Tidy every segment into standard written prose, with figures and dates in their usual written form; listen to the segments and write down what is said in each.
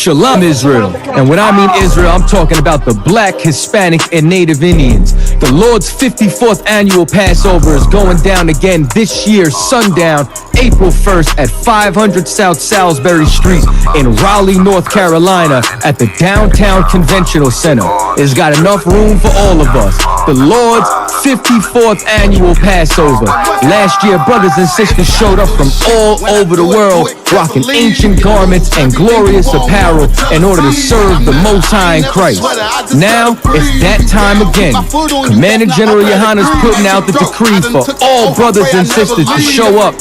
Shalom, Israel. And when I mean Israel, I'm talking about the Black, Hispanic, and Native Indians. The Lord's 54th annual Passover is going down again this year, sundown, April 1st at 500 South Salisbury Street in Raleigh, North Carolina at the Downtown Conventional Center. It's got enough room for all of us. The Lord's 54th annual Passover. Last year, brothers and sisters showed up from all over the world, rocking ancient garments and glorious apparel in order to serve the Most High in Christ. Now, it's that time again. Commander General Yahanna is putting out the decree for all brothers and sisters to show up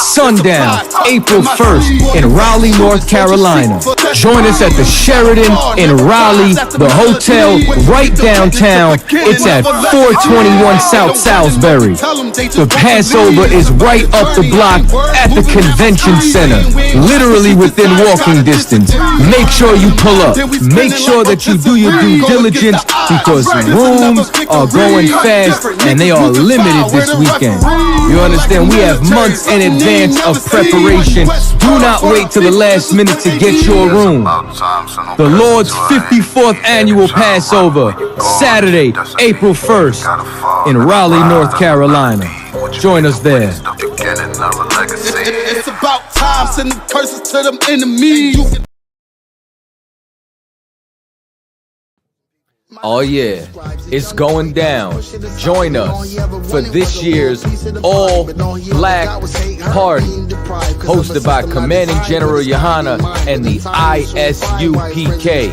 sundown, April 1st in Raleigh, North Carolina. Join us at the Sheraton in Raleigh, the hotel right downtown. It's at 421 South Salisbury. The Passover is right up the block at the convention center, literally within walking distance. Make sure you pull up. Make sure that you do your due diligence because rooms are going fast and they are limited this weekend. You understand? We have months in advance of preparation. Do not wait till the last minute to get your room. The Lord's 54th annual Passover, Saturday, April 1st in Raleigh, North Carolina. Join us there. It's about time, sending curses to them enemies. Oh yeah, it's going down. Join us for this year's all-black party, hosted by Commanding General Yahanna and the I.S.U.P.K.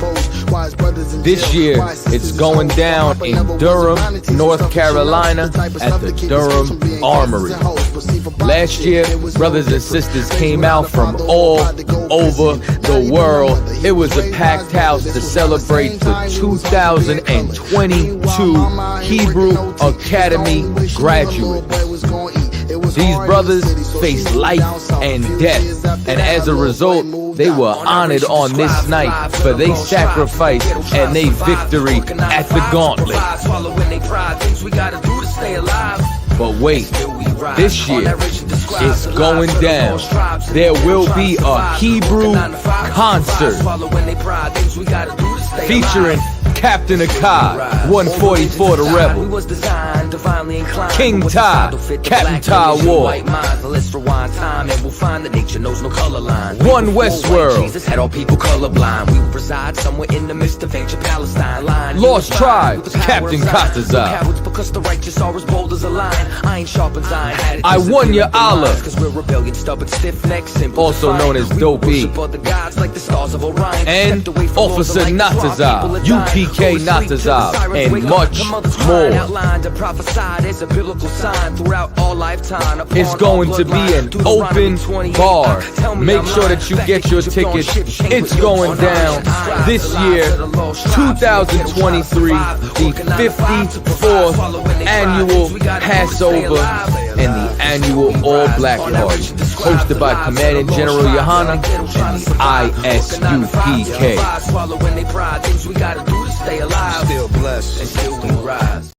This year, it's going down in Durham, North Carolina at the Durham Armory. Last year, brothers and sisters came out from all over the world. It was a packed house to celebrate the 2022 Hebrew Academy graduates. These brothers faced life and death, and as a result, they were honored on this night for their sacrifice and their victory at the gauntlet. But wait, this year, it's going down. There will be a Hebrew concert featuring Captain Akkad, 144 the Rebel, King Ty, Captain Ty Ward, One Westworld, Lost Tribes, Captain Katazar, I Won Ya Allah, also known as Dope E, and Officer Natazar, U.P.K. Natazar, and much more. It's going to be an open bar. Make sure that you get your tickets. It's going down this year, 2023, the 54th annual Passover and the annual all-black party, hosted by Commanding General Yahanna and the I.S.U.P.K. Still blessed and still we rise.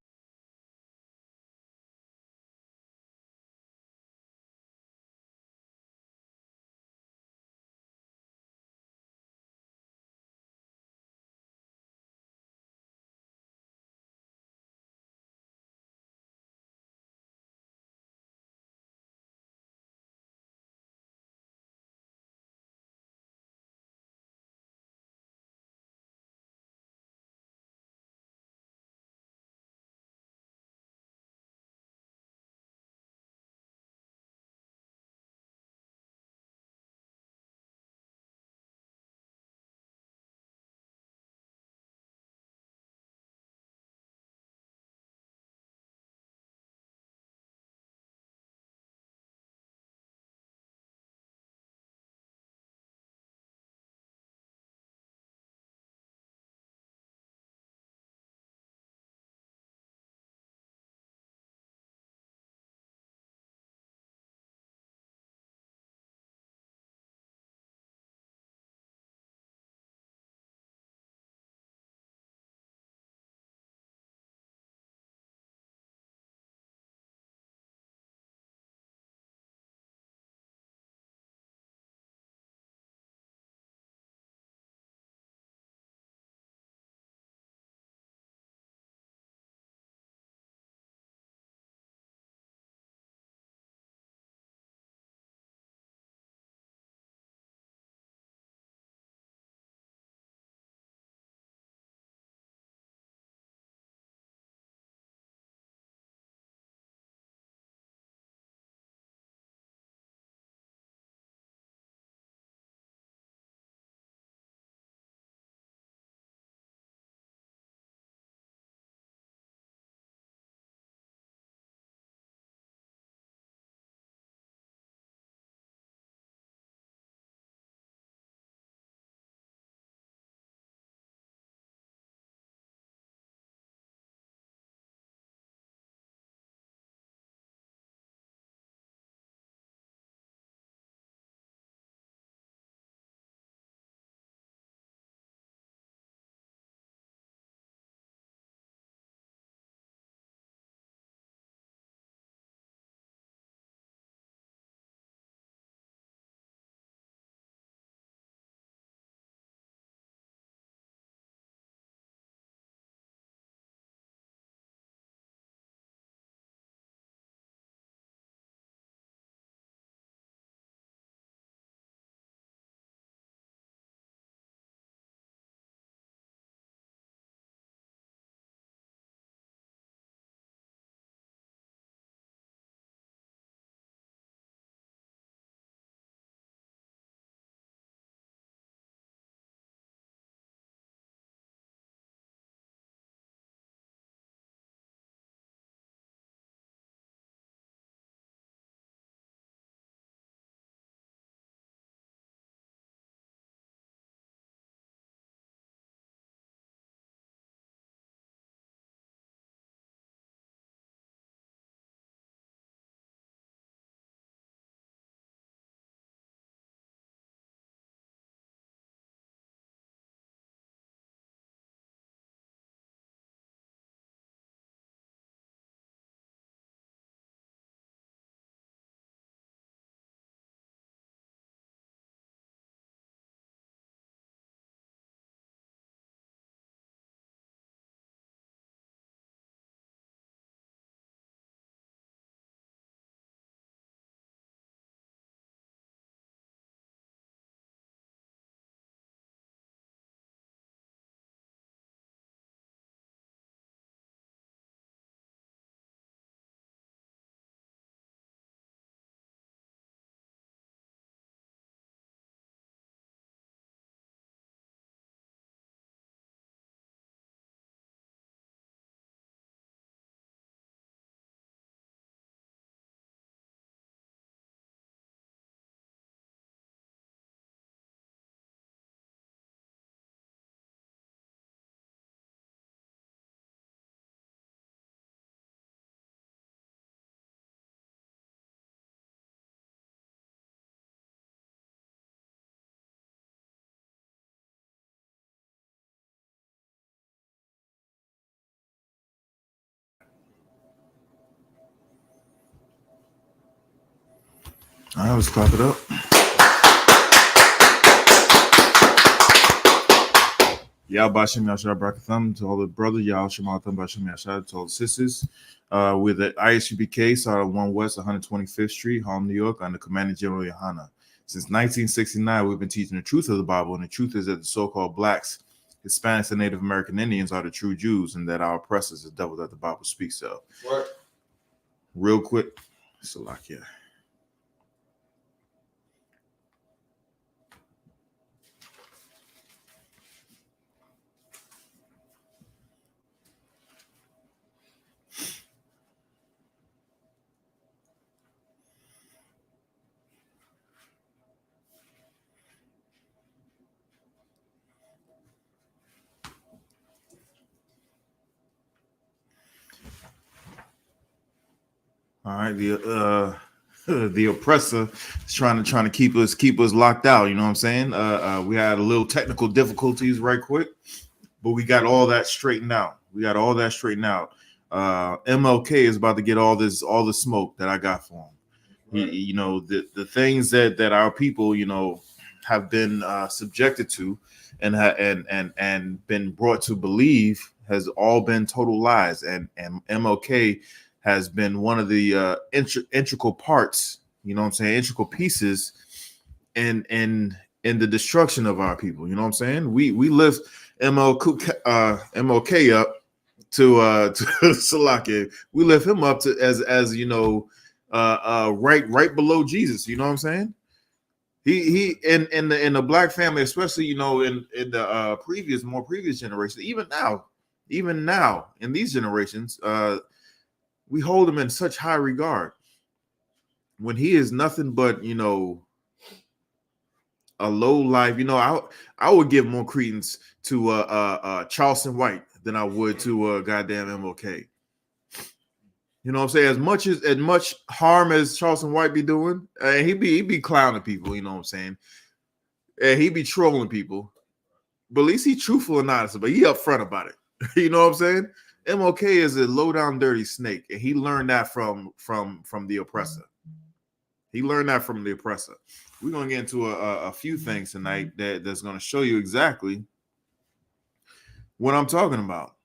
All right, let's clap it up. Y'all Bashim Yashar Brakatham to all the brothers, y'all Shematham Bashim Yashar to all the sisters. With the I.S.U.P.K, started 1 West 125th Street, Harlem, New York, under Commanding General Yahanna. Since 1969, we've been teaching the truth of the Bible, and the truth is that the so-called blacks, Hispanics, and Native American Indians are the true Jews, and that our oppressors are the devil that the Bible speaks of. Right. Real quick, Salakia. All right, the oppressor is trying to keep us locked out. You know what I'm saying? We had a little technical difficulties right quick, but we got all that straightened out. MLK is about to get all the smoke that I got for him. Right. You know, the things that our people, you know, have been subjected to and been brought to believe has all been total lies, and MLK has been one of the integral parts, you know what I'm saying, integral pieces in the destruction of our people. You know what I'm saying? We lift MLK up to Salakia. We lift him up to as you know, right below Jesus. You know what I'm saying? He in the black family, especially, you know, in the more previous generations, even now in these generations, we hold him in such high regard when he is nothing but, you know, a low life. You know, I would give more credence to Charleston White than I would to goddamn MLK. You know what I'm saying? As much harm as Charleston White be doing, he be clowning people. You know what I'm saying? And he be trolling people, but at least he truthful and honest. But he upfront about it. You know what I'm saying? MLK is a low down dirty snake, and he learned that from the oppressor. We're gonna get into a few things tonight that's gonna show you exactly what I'm talking about.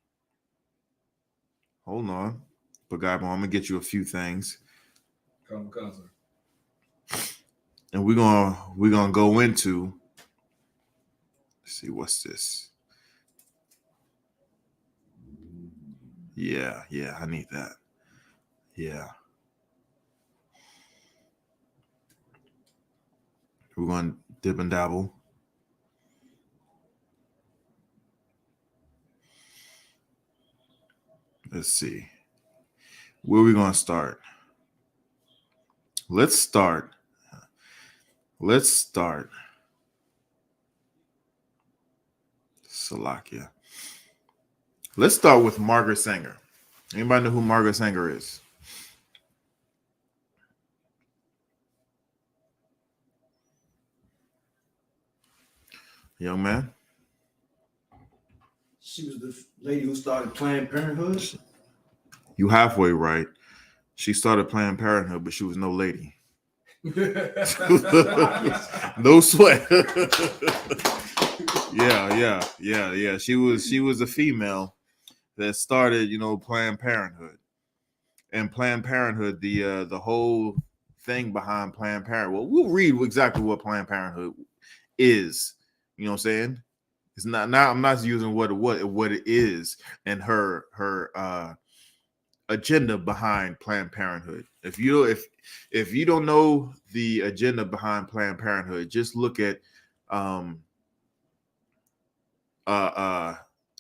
Hold on, but guy, I'm gonna get you a few things, Come, sir. and we're gonna go into. Let's see, what's this? Yeah, I need that. Yeah. We're going to dip and dabble. Let's see. Where are we going to start? Let's start. Salakia. Let's start with Margaret Sanger. Anybody know who Margaret Sanger is? Young man? She was the lady who started Planned Parenthood. You halfway right. She started Planned Parenthood, but she was no lady. No sweat. Yeah. She was a female that started, you know, Planned Parenthood. And Planned Parenthood, the whole thing behind Planned Parenthood. Well, we'll read exactly what Planned Parenthood is. You know what I'm saying? It's not now. I'm not using what it is and her agenda behind Planned Parenthood. If you don't know the agenda behind Planned Parenthood, just look at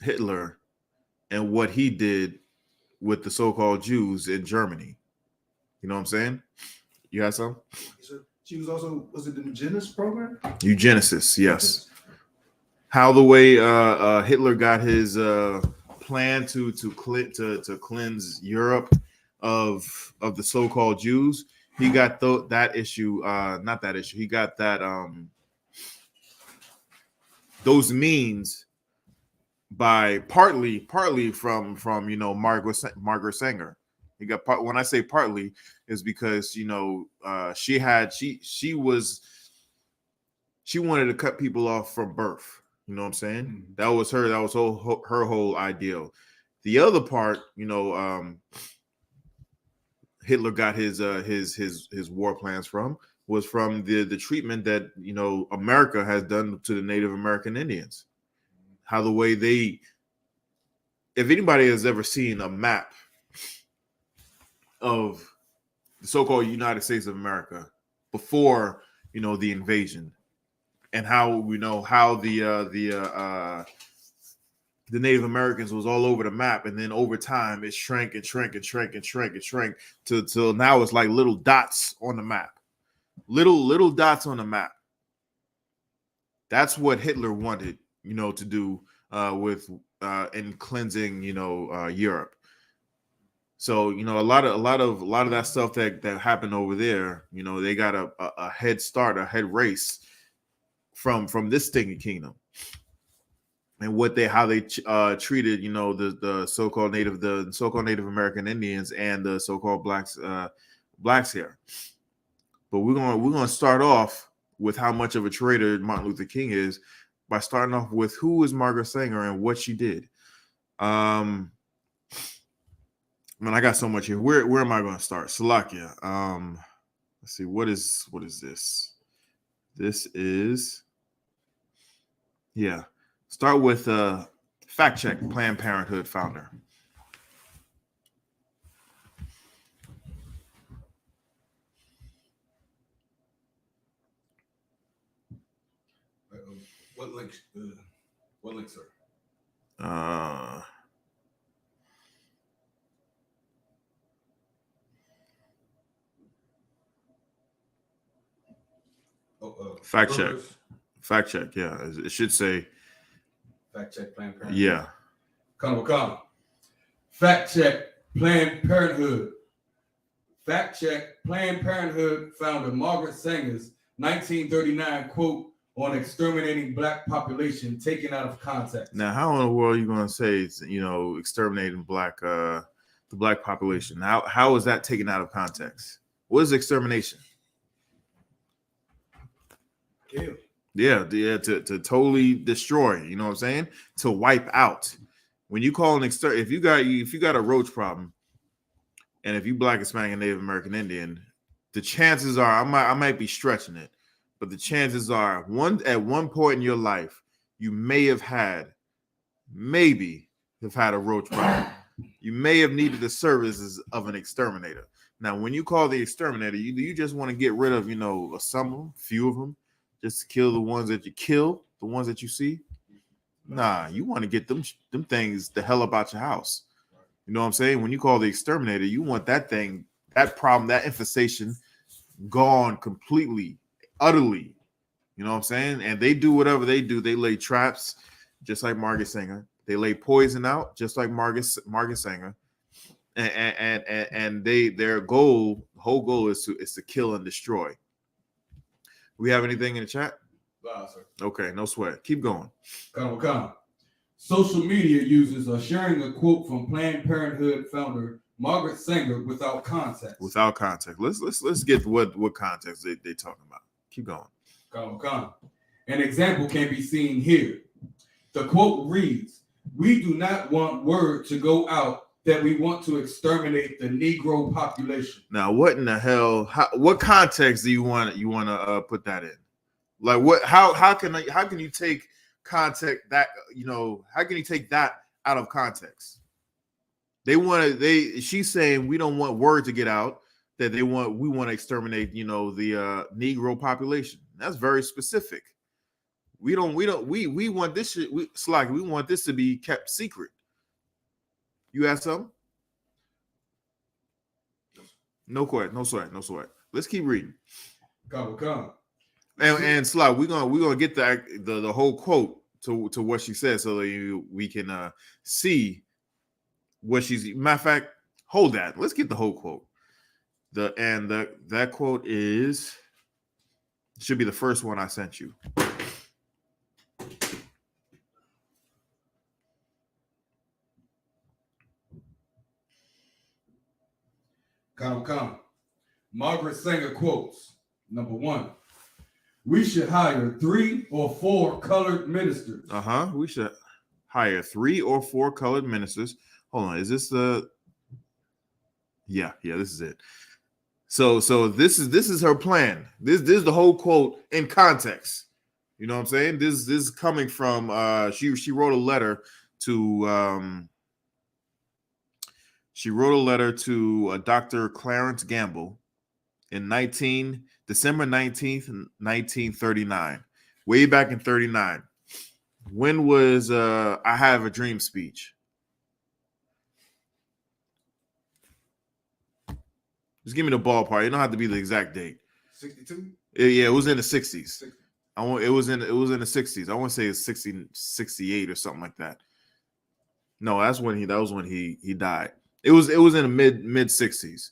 Hitler and what he did with the so-called Jews in Germany. You know what I'm saying? You had some? She was also, was it the eugenicist program? Eugenicist, yes. How the way Hitler got his plan to cleanse Europe of the so-called Jews, he got that issue, not that issue. He got that those means by partly from you know Margaret Sanger. He got part. When I say partly, is because she wanted to cut people off from birth. You know what I'm saying? Mhm. That was her. That was her whole ideal. The other part, Hitler got his war plans was from the treatment that America has done to the Native American Indians. How the way they, if anybody has ever seen a map of the so-called United States of America before the invasion, and how how the Native Americans was all over the map, and then over time it shrank and shrank and shrank and shrank and shrank till now it's like little dots on the map, little dots on the map. That's what Hitler wanted, to do with in cleansing, Europe. So a lot of that stuff that happened over there, they got a head start, a head race from this stinking kingdom. And how they treated, the so-called Native American Indians and the so-called blacks here. But we're gonna start off with how much of a traitor Martin Luther King is by starting off with who is Margaret Sanger and what she did. Man, I got so much here. Where am I going to start? Salakia. Let's see. What is this? This is Start with fact check. Planned Parenthood founder. What link? What link, sir? Fact check. Fact check. Yeah, it should say. Fact check Planned Parenthood. Yeah. Come. Fact check Planned Parenthood. Fact check Planned Parenthood founder Margaret Sanger's 1939 quote on exterminating black population taken out of context. Now, how in the world are you going to say it's, exterminating the black population? How is that taken out of context? What is extermination? Kill. Yeah, to totally destroy. You know what I'm saying? To wipe out. When you call an if you got a roach problem, and if you black, Hispanic, and Native American Indian, the chances are I might be stretching it, but the chances are at one point in your life you may have had a roach problem. You may have needed the services of an exterminator. Now, when you call the exterminator, you just want to get rid of some of them, few of them, just to kill the ones that you kill, the ones that you see. Nah, you want to get them things the hell up out your house. You know what I'm saying? When you call the exterminator, you want that thing, that problem, that infestation gone completely, utterly. You know what I'm saying? And they do whatever they do. They lay traps, just like Margaret Sanger. They lay poison out, just like Margaret Sanger. And their whole goal is to kill and destroy. We have anything in the chat? Wow, sir. Okay, no sweat. Keep going. Come. Social media users are sharing a quote from Planned Parenthood founder Margaret Sanger without context. Without context. Let's get what context they talking about. Keep going. Come. An example can be seen here. The quote reads, "We do not want word to go out that we want to exterminate the Negro population." Now, what in the hell? What context do you want to put that in? Like, what? How can you take context that How can you take that out of context? She's saying we don't want word to get out that we want to exterminate the Negro population. That's very specific. We want this shit. We want this to be kept secret. You have something? No sweat. Let's keep reading. Come. And Slack, we're gonna get the whole quote to what she said so that we can see what she's. Matter of fact, hold that. Let's get the whole quote. That quote should be the first one I sent you. Come. Margaret Sanger quotes, number 1, we should hire 3 or 4 colored ministers. We should hire 3 or 4 colored ministers. Hold on, is this the? Yeah, this is it. So this is her plan. This is the whole quote in context. You know what I'm saying? This is coming from she wrote a letter to Dr. Clarence Gamble in December 19th, 1939. Way back in 39. When was I Have a Dream speech? Just give me the ballpark. It don't have to be the exact date. 62? Yeah, it was in the 60s. It was in the 60s. I want to say it's 60, 68 or something like that. No, that was when he died. It was in the mid 60s.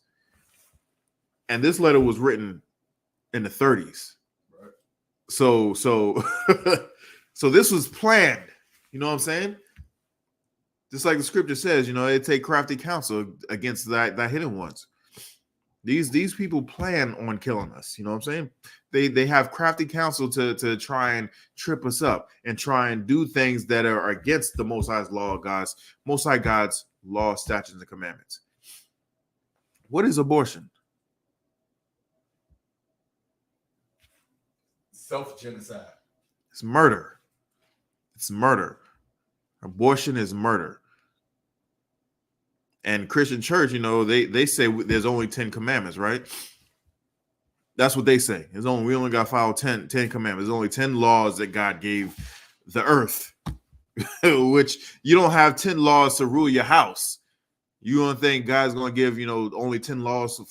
And this letter was written in the 30s. Right. So so this was planned. You know what I'm saying? Just like the scripture says, it take crafty counsel against that hidden ones. These people plan on killing us. You know what I'm saying? They have crafty counsel to try and trip us up and try and do things that are against the Most High's law of Most High God's law, statutes, and commandments. What is abortion? Self-genocide. It's murder. It's murder. Abortion is murder. And Christian church, they say there's only 10 commandments, right? That's what they say. We only got to follow 10 commandments. There's only 10 laws that God gave the earth, which you don't have 10 laws to rule your house. You don't think God's going to give, only 10 laws to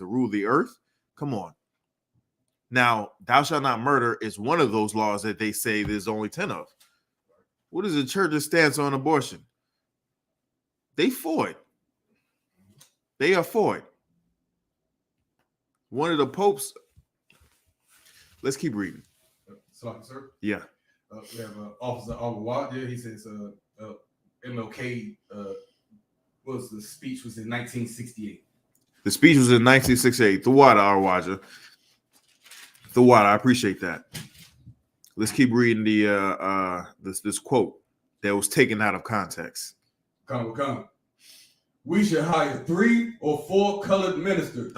rule the earth? Come on. Now, thou shalt not murder is one of those laws that they say there's only 10 of. What is the church's stance on abortion? They for it. They are for it. One of the popes. Let's keep reading. Sir? Yeah. We have Officer Al-Wad there. He says MLK was the speech was in 1968. The speech was in 1968. The water, Al-Waja. The water. I appreciate that. Let's keep reading this quote that was taken out of context. Come. We should hire 3 or 4 colored ministers.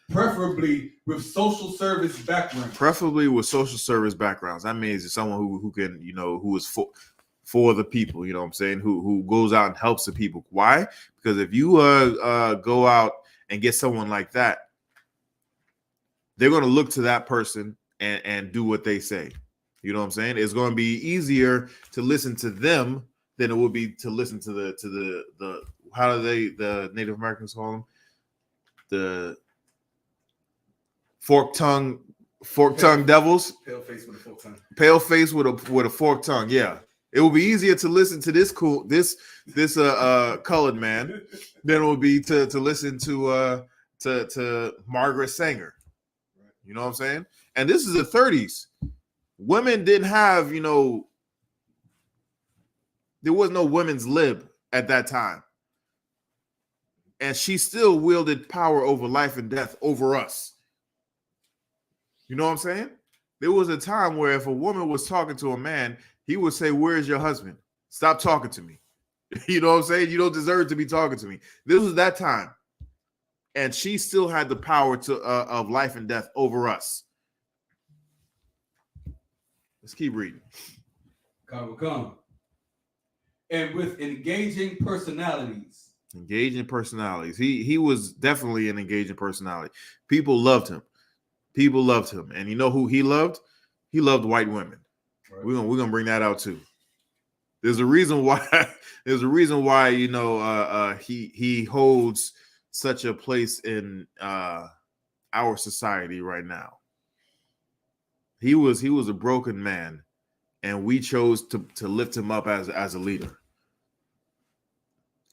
Preferably with social service backgrounds. That means someone who can, who is for the people, you know what I'm saying? Who goes out and helps the people. Why? Because if you go out and get someone like that, they're going to look to that person and do what they say. You know what I'm saying? It's going to be easier to listen to them than it would be to listen to the how do the Native Americans call them? The forked tongue devils. Pale face with a forked tongue. Pale face with a forked tongue. Yeah. It will be easier to listen to this colored man than it will be to listen to Margaret Sanger. You know what I'm saying? And this is the 30s. Women didn't have, there was no women's lib at that time. And she still wielded power over life and death over us. You know what I'm saying? There was a time where if a woman was talking to a man, he would say, "Where's your husband? Stop talking to me." You know what I'm saying? You don't deserve to be talking to me. This was that time. And she still had the power of life and death over us. Let's keep reading. Come. And with engaging personalities. He was definitely an engaging personality. People loved him. And you know who he loved? He loved white women. Right. We're gonna bring that out too. There's a reason why. He holds such a place in our society right now. He was a broken man, and we chose to lift him up as a leader.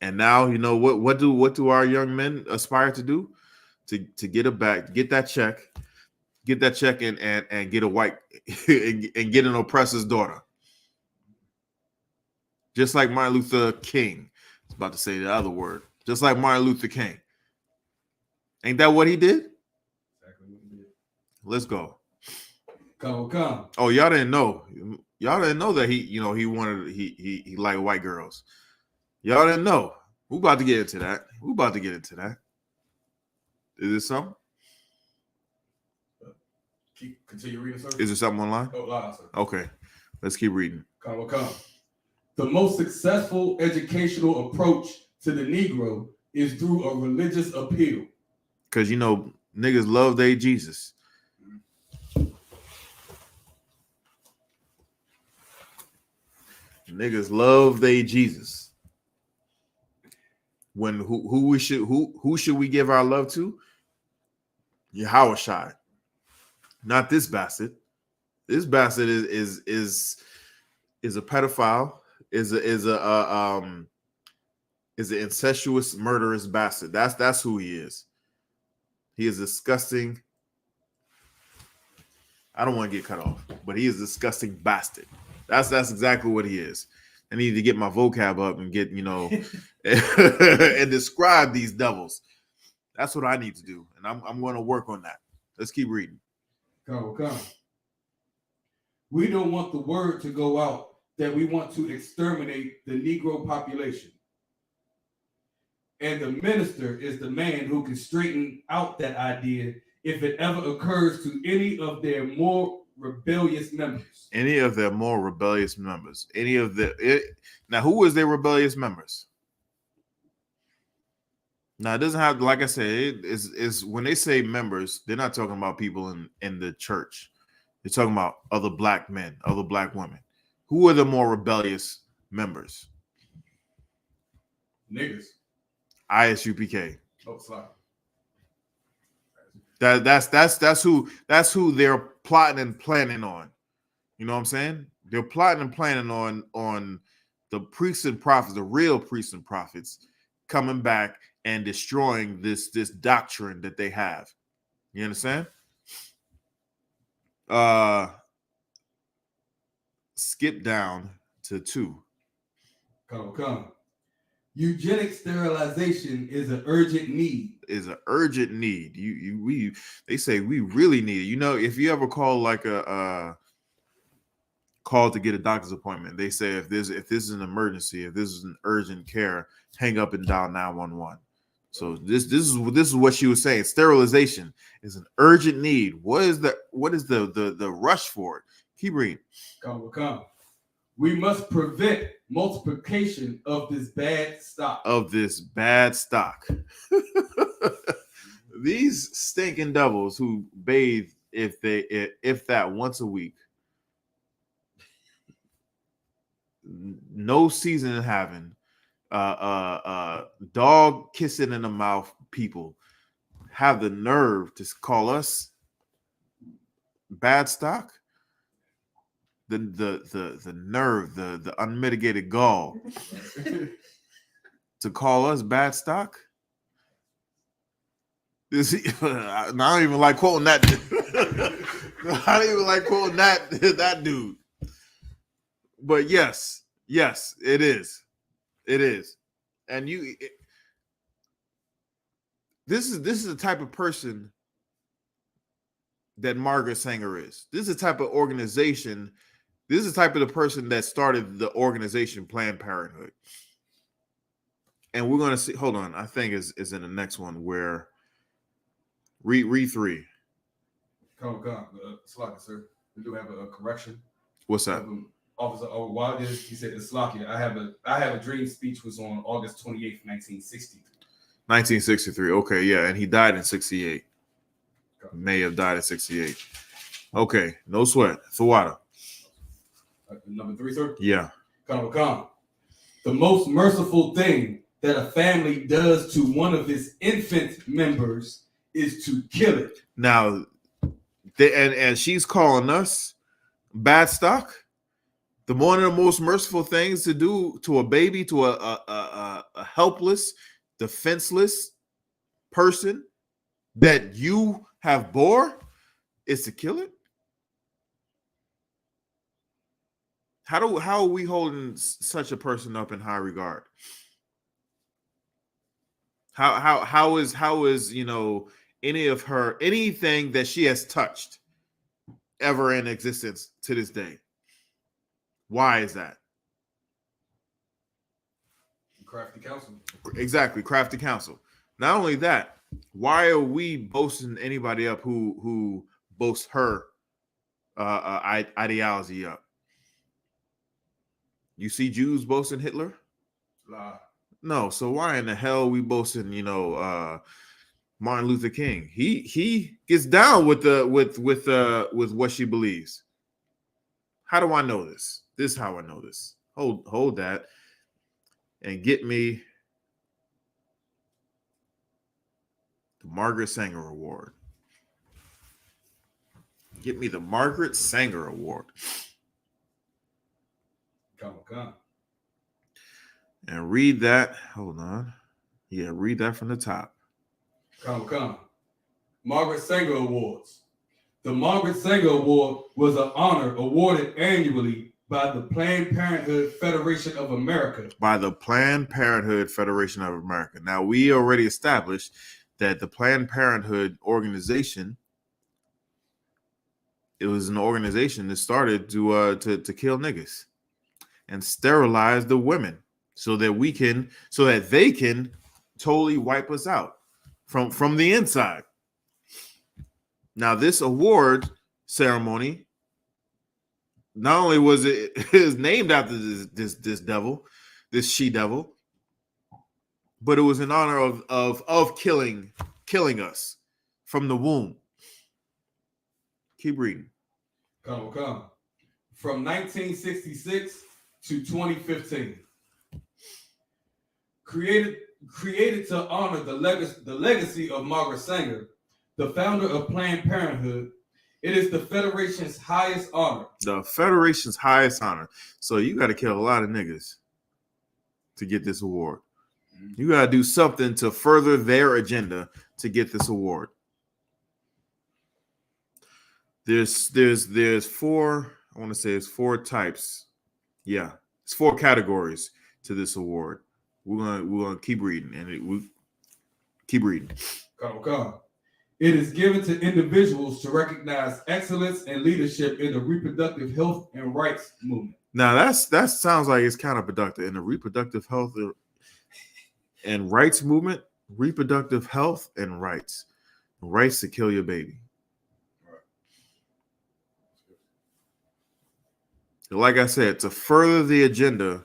And now, what do our young men aspire to do? To get that check, and get a white and get an oppressor's daughter. Just like Martin Luther King. I was about to say the other word. Just like Martin Luther King. Ain't that what he did? Exactly what he did. Let's go. Come. Oh, y'all didn't know. Y'all didn't know that he liked white girls. Y'all didn't know. We about to get into that. Is it something? Continue reading, sir. Is there something online? Oh, loud, sir. Okay. Let's keep reading. Come. The most successful educational approach to the Negro is through a religious appeal. Because, niggas love their Jesus. Niggas love their Jesus. When who should we give our love to? Yahushua. Not this bastard. This bastard is a pedophile, is an incestuous, murderous bastard. That's who he is. He is disgusting. I don't want to get cut off, but he is a disgusting bastard. That's exactly what he is. I need to get my vocab up and get, and describe these devils. That's what I need to do. And I'm going to work on that. Let's keep reading. Come. We don't want the word to go out that we want to exterminate the Negro population. And the minister is the man who can straighten out that idea if it ever occurs to any of their more rebellious members. Now, who is their rebellious members? Now, it doesn't have, like I said, it's when they say members, they're not talking about people in the church. They're talking about other black men, other black women. Who are the more rebellious members? Niggas. I.S.U.P.K. Oh, sorry. That's who they're plotting and planning on. You know what I'm saying? They're plotting and planning on the priests and prophets, the real priests and prophets, coming back and destroying this doctrine that they have. You understand? Skip down to 2. Come. Eugenic sterilization is an urgent need. They say we really need it. If you ever call like call to get a doctor's appointment, they say if this is an emergency, if this is an urgent care, hang up and dial 911. So this is what she was saying. Sterilization is an urgent need. What is the rush for it? Keep reading. Come. We must prevent multiplication of this bad stock. These stinking devils who bathe if that once a week, no season in heaven, dog kissing in the mouth people have the nerve to call us bad stock. The nerve, the unmitigated gall to call us bad stock. I don't even like quoting that. I don't even like quoting that dude. But yes, it is. And this is the type of person that Margaret Sanger is. This is the type of organization. This is the type of the person that started the organization Planned Parenthood. And we're going to see. Hold on, I think is in the next one where read 3. Come. Slocky, sir. We do have a correction. What's that? Officer while this, he said it's Slocky. I have a dream speech was on August 28th, 1963. 1963. Okay, yeah, and he died in 68. May have died in 68. Okay, no sweat. Thawada. Number 3, sir? Yeah. Come. The most merciful thing that a family does to one of its infant members is to kill it. Now, and she's calling us bad stock. One of the most merciful things to do to a baby, to a helpless, defenseless person that you have bore, is to kill it. How are we holding such a person up in high regard? How is anything that she has touched ever in existence to this day? Why is that? Crafty counsel. Exactly, crafty counsel. Not only that, why are we boasting anybody up who boasts her ideology up? You see Jews boasting Hitler? Lie. No. So why in the hell are we boasting, Martin Luther King? He gets down with what she believes. How do I know this? This is how I know this. Hold that and get me the Margaret Sanger Award. Get me the Margaret Sanger Award. Come. And read that. Hold on. Yeah, read that from the top. Come. Margaret Sanger Awards. The Margaret Sanger Award was an honor awarded annually by the Planned Parenthood Federation of America. By the Planned Parenthood Federation of America. Now, we already established that the Planned Parenthood organization, it was an organization that started to kill niggas and sterilize the women so that they can totally wipe us out from the inside. Now, this award ceremony, not only was it is named after this devil, this she devil, but it was in honor of killing us from the womb. Keep reading. Come. From 1966 to 2015. Created to honor the legacy of Margaret Sanger, the founder of Planned Parenthood. It is the Federation's highest honor. The Federation's highest honor. So you got to kill a lot of niggas to get this award. You got to do something to further their agenda to get this award. There's four, I want to say it's 4 types. Yeah, it's 4 categories to this award. We're gonna keep reading, and keep reading. Come. It is given to individuals to recognize excellence and leadership in the reproductive health and rights movement. Now that sounds like it's counterproductive in the reproductive health and rights movement. Reproductive health and rights to kill your baby. Like I said, to further the agenda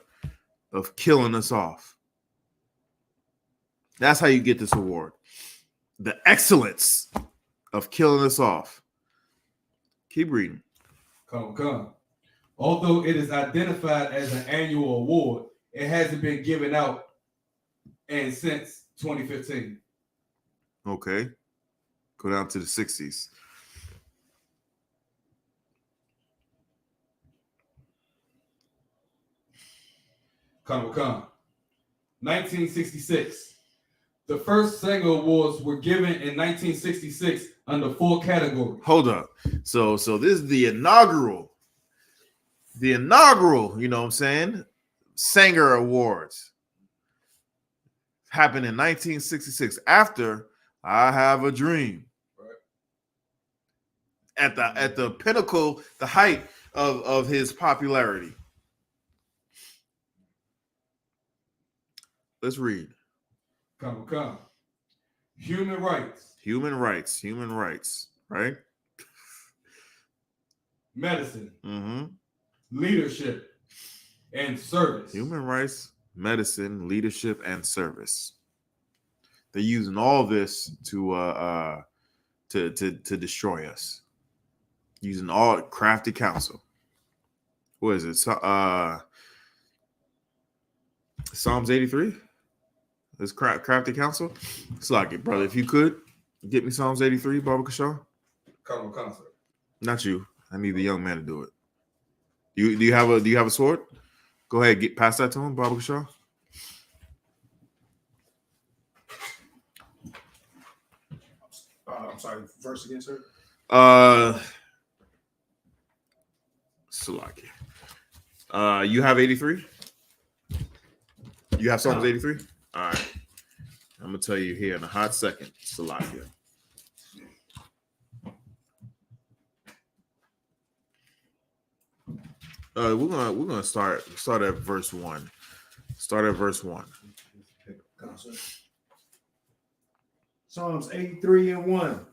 of killing us off. That's how you get this award. The excellence of killing us off. Keep reading. Come. Although it is identified as an annual award, it hasn't been given out and since 2015. Okay. Go down to the 60s. Come. 1966. The first Sanger Awards were given in 1966 under 4 categories. Hold up. So this is the inaugural, you know what I'm saying, Sanger Awards. Happened in 1966 after I Have a Dream. Right. At the pinnacle, the height of his popularity. Let's read. Come. Human rights, right? Medicine. Mm-hmm. Leadership and service. Human rights, medicine, leadership, and service. They're using all this to destroy us. Using all crafty counsel. What is it? Psalms 83? This crafty counsel? It's like it, brother. If you could get me Psalms 83, Baba Kashaw. Come, sir. Not you. I need the young man to do it. Do you have a sword? Go ahead, pass that to him, Baba Kashaw. I'm sorry, verse again, sir. Salaki. You have 83? You have Psalms 83? All I'm gonna tell you here in a hot second, Salakia. We're gonna start at verse 1. Start at verse 1. Psalms 83:1.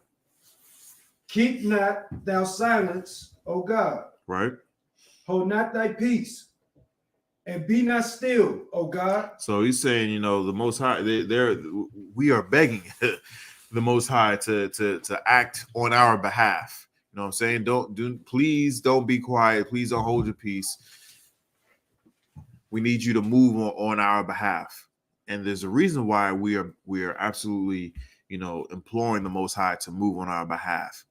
Keep not thou silence, O God. Right. Hold not thy peace, and be not still, O God. So he's saying, the Most High, we are begging the Most High to act on our behalf. You know what I'm saying? Please don't be quiet. Please don't hold your peace. We need you to move on our behalf. And there's a reason why we are absolutely, imploring the Most High to move on our behalf.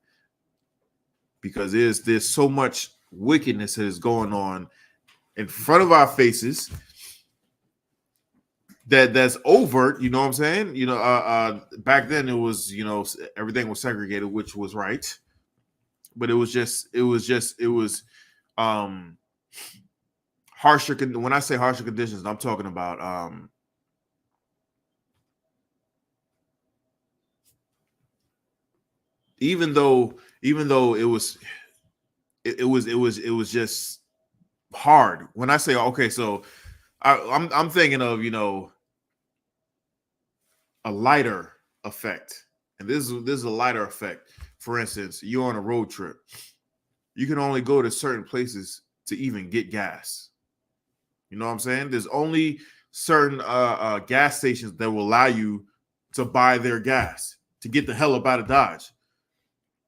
Because there's so much wickedness that is going on in front of our faces that's overt. You know what I'm saying? Back then it was, everything was segregated, which was right. But it was harsher. When I say harsher conditions, I'm talking about even though it was just hard. When I say, okay, so I'm thinking of a lighter effect, and this is a lighter effect. For instance, you're on a road trip. You can only go to certain places to even get gas. You know what I'm saying? There's only certain gas stations that will allow you to buy their gas to get the hell up out of Dodge.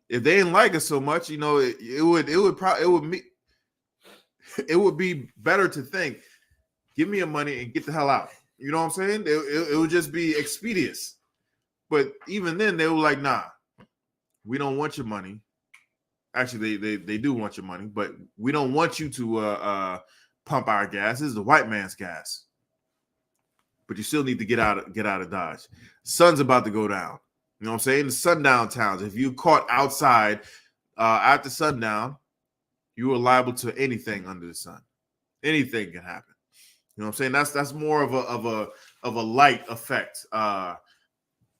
If they didn't like us so much, it would be better to think, give me your money and get the hell out. You know what I'm saying? It would just be expeditious. But even then, they were like, nah, we don't want your money. Actually, they do want your money, but we don't want you to pump our gas. This is the white man's gas. But you still need to get out of Dodge. Sun's about to go down. You know what I'm saying? The sundown towns. If you caught outside after sundown, you are liable to anything under the sun. Anything can happen. You know what I'm saying? That's more of a light effect.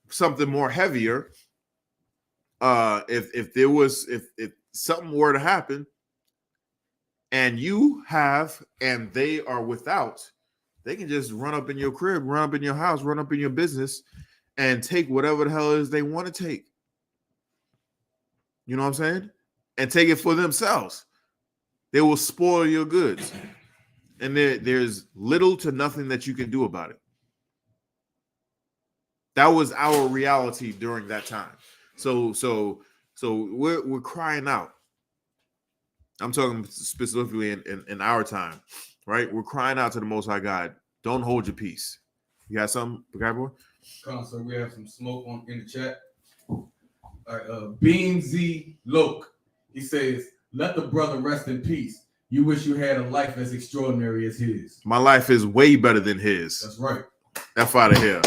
Something more heavier. If something were to happen, and you have and they are without, they can just run up in your crib, run up in your house, run up in your business, and take whatever the hell it is they want to take. You know what I'm saying? And take it for themselves. They will spoil your goods. And there's little to nothing that you can do about it. That was our reality during that time. So we're crying out. I'm talking specifically in our time, right? We're crying out to the Most High God. Don't hold your peace. You got something, guy boy? So we have some smoke in the chat. All right, Bean Z Loke. He says, "Let the brother rest in peace. You wish you had a life as extraordinary as his." My life is way better than his. That's right. F out of here.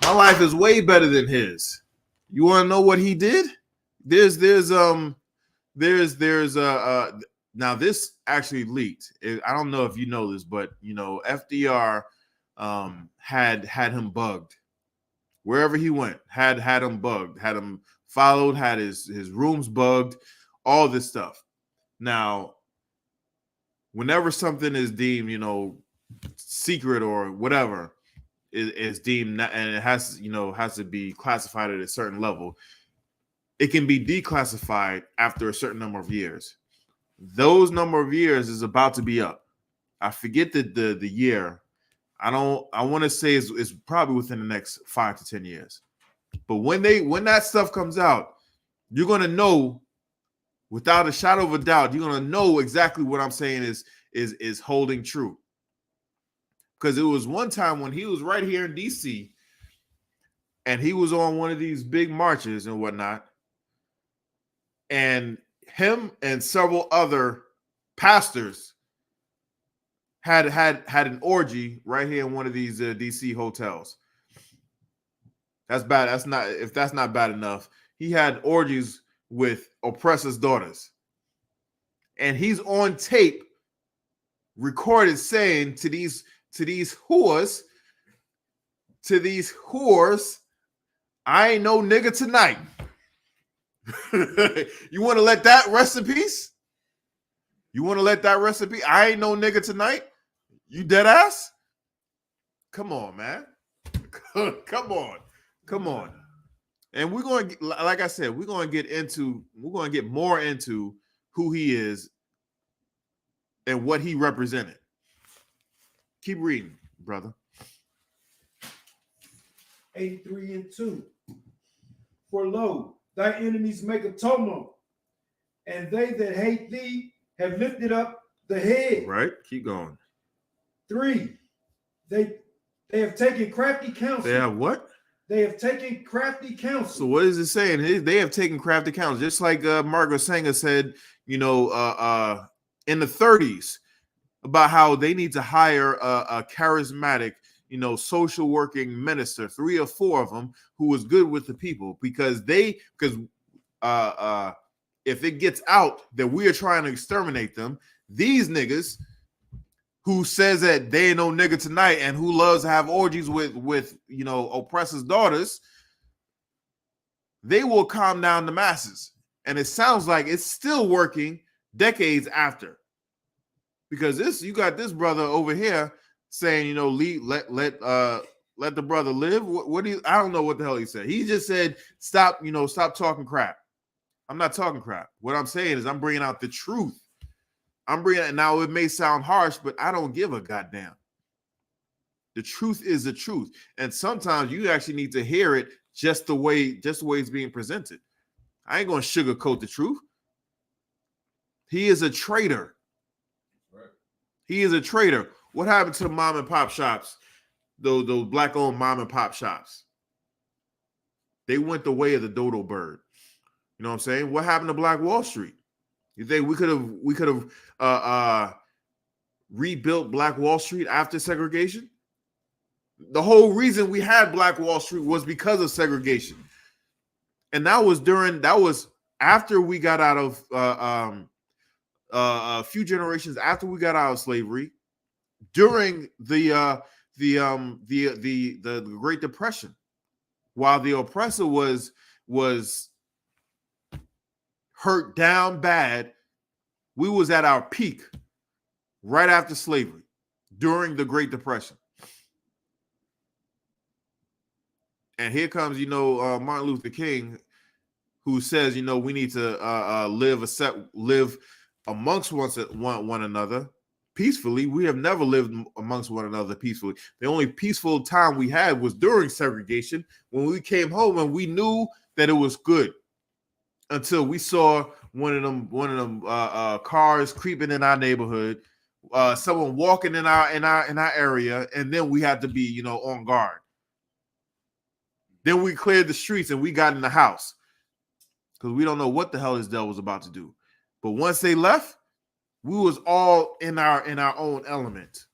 My life is way better than his. You want to know what he did? There's now this actually leaked. I don't know if you know this, but FDR had him bugged. Wherever he went, had him bugged, had him followed, had his rooms bugged, all this stuff. Now, whenever something is deemed, secret or whatever, is deemed, and it has to be classified at a certain level, it can be declassified after a certain number of years. Those number of years is about to be up. I forget the year. I want to say it's probably within the next 5 to 10 years. But when that stuff comes out, you're gonna know without a shadow of a doubt. You're gonna know exactly what I'm saying is holding true. Because it was one time when he was right here in DC, and he was on one of these big marches and whatnot, and him and several other pastors had an orgy right here in one of these DC hotels. That's bad. If that's not bad enough, he had orgies with oppressors' daughters. And he's on tape, recorded, saying to to these whores, I ain't no nigga tonight. You want to let that rest in peace? You want to let that rest in peace? I ain't no nigga tonight. You dead ass? Come on, man. Come on. And we're going to, like I said, we're going to get more into who he is and what he represented. Keep reading, brother. 83:2. For lo, thy enemies make a tumult, and they that hate thee have lifted up the head. Right? Keep going. 3. They have taken crafty counsel. They have what? They have taken crafty counsel. So what is it saying? They have taken crafty counsel, just like Margaret Sanger said, in the 30s, about how they need to hire a charismatic, social working minister, 3 or 4 of them, who was good with the people, because if it gets out that we are trying to exterminate them, these niggas who says that they ain't no nigga tonight and who loves to have orgies with oppressors' daughters, they will calm down the masses. And it sounds like it's still working decades after. Because you got this brother over here saying, let the brother live. I don't know what the hell he said. He just said, stop talking crap. I'm not talking crap. What I'm saying is I'm bringing out the truth. Now it may sound harsh, but I don't give a goddamn. The truth is the truth. And sometimes you actually need to hear it just the way it's being presented. I ain't going to sugarcoat the truth. He is a traitor. Right. He is a traitor. What happened to the mom and pop shops? Those black-owned mom and pop shops. They went the way of the dodo bird. You know what I'm saying? What happened to Black Wall Street? You think we could have rebuilt Black Wall Street after segregation? The whole reason we had Black Wall Street was because of segregation, and that was after we got out of a few generations after we got out of slavery, during the Great Depression, while the oppressor was hurt down bad, we was at our peak right after slavery during the Great Depression. And here comes, Martin Luther King, who says, we need to live amongst one another peacefully. We have never lived amongst one another peacefully. The only peaceful time we had was during segregation, when we came home and we knew that it was good, until we saw one of them cars creeping in our neighborhood, someone walking in our area, and then we had to be on guard. Then we cleared the streets and we got in the house because we don't know what the hell this devil was about to do. But once they left, we was all in our own element.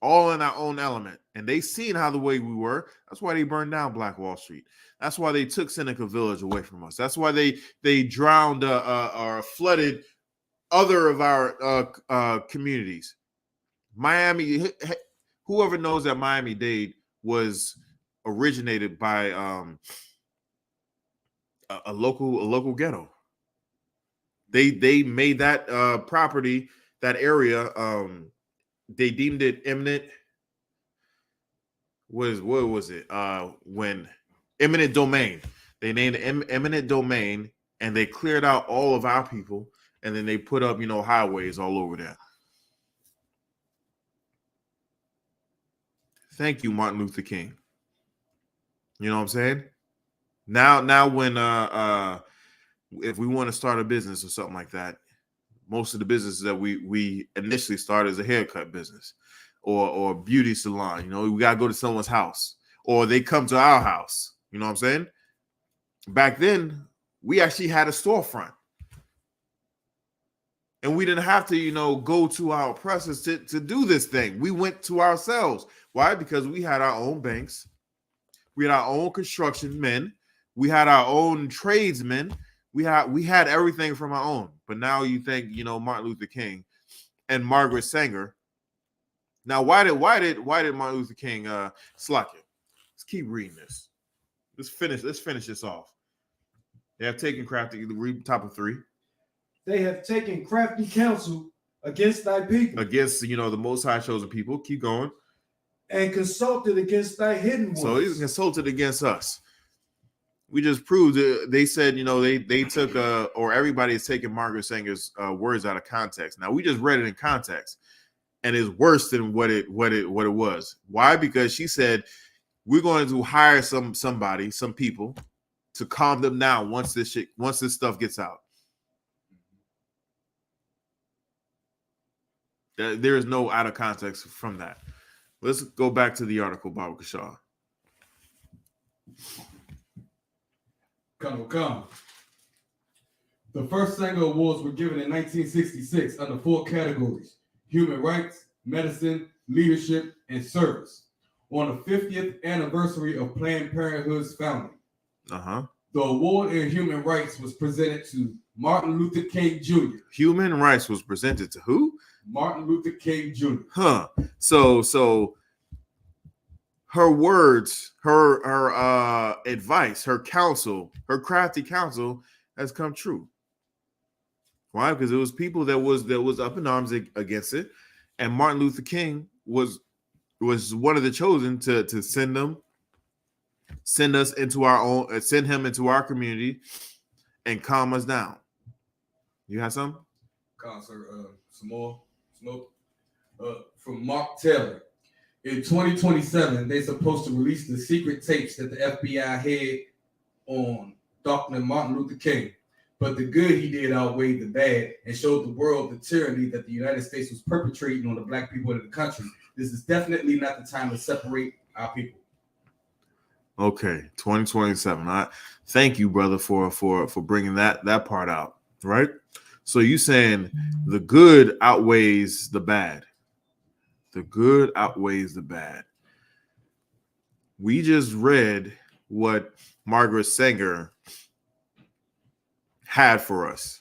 All in our own element. And they seen how the way we were. That's why they burned down Black Wall Street. That's why they took Seneca Village away from us. That's why they drowned or flooded other of our communities. Miami, whoever knows that Miami-Dade was originated by a local ghetto. They made that property, that area, they deemed it eminent. What was it? When eminent domain. They named it eminent domain, and they cleared out all of our people, and then they put up, highways all over there. Thank you, Martin Luther King. You know what I'm saying? Now when if we want to start a business or something like that, most of the businesses that we initially started as a haircut business or beauty salon, we got to go to someone's house, or they come to our house. You know what I'm saying? Back then, we actually had a storefront. And we didn't have to, go to our oppressors to do this thing. We went to ourselves. Why? Because we had our own banks. We had our own construction men. We had our own tradesmen. We had everything from our own. But now you think, Martin Luther King and Margaret Sanger Now, why did Martin Luther King slack it? Let's keep reading this. Let's finish this off. They have taken crafty. Read top of 3. They have taken crafty counsel against thy people. Against the Most High chosen people. Keep going. And consulted against thy hidden ones. So he's consulted against us. We just proved it. They said, they took or everybody is taking Margaret Sanger's words out of context. Now we just read it in context, and it's worse than what it was. Why? Because she said we're going to hire some people to calm them down once this stuff gets out. There is no out of context from that. Let's go back to the article, Baba Kashaw. Come. The first Sanger Awards were given in 1966 under 4 categories: human rights, medicine, leadership, and service. On the 50th anniversary of Planned Parenthood's founding. The award in human rights was presented to Martin Luther King Jr. Human rights was presented to who? Martin Luther King Jr. So her words, her advice, her counsel, her crafty counsel has come true. Why? Because it was people that was up in arms against it, and Martin Luther King was one of the chosen to send us into our own, send him into our community and calm us down. You have some? Some more smoke. From Mark Taylor. In 2027, they're supposed to release the secret tapes that the FBI had on Dr. Martin Luther King. But the good he did outweighed the bad and showed the world the tyranny that the United States was perpetrating on the black people of the country. This is definitely not the time to separate our people. Okay, 2027. Thank you, brother, for bringing that part out, right? So you saying the good outweighs the bad. The good outweighs the bad. We just read what Margaret Sanger had for us.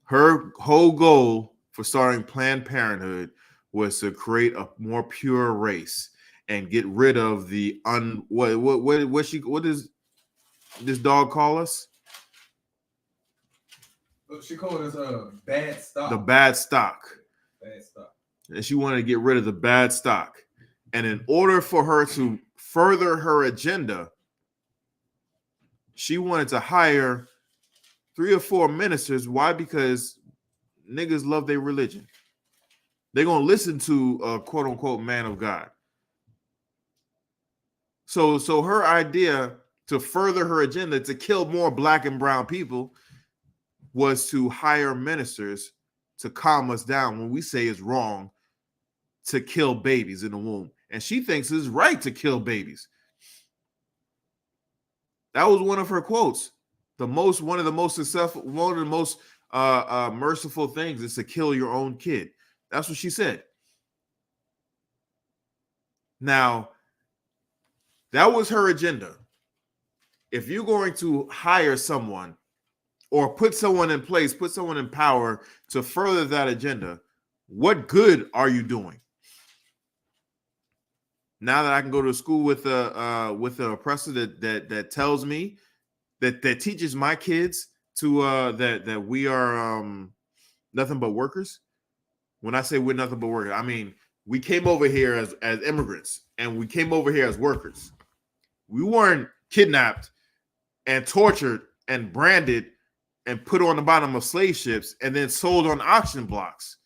Her whole goal for starting Planned Parenthood was to create a more pure race and get rid of the what does this dog call us? She called us bad stock. The bad stock. Bad stock. And she wanted to get rid of the bad stock. And in order for her to further her agenda, she wanted to hire 3 or 4 ministers. Why? Because niggas love their religion. They're going to listen to a quote unquote man of God. So her idea to further her agenda to kill more black and brown people was to hire ministers to calm us down when we say it's wrong to kill babies in the womb. And she thinks it's right to kill babies. That was one of her quotes. One of the most successful, one of the most merciful things is to kill your own kid. That's what she said. Now, that was her agenda. If you're going to hire someone or put someone in place, put someone in power to further that agenda, what good are you doing? Now that I can go to school with the oppressor that tells me that teaches my kids to that we are nothing but workers. When I say we're nothing but workers, I mean we came over here as immigrants and we came over here as workers. We weren't kidnapped and tortured and branded and put on the bottom of slave ships and then sold on auction blocks.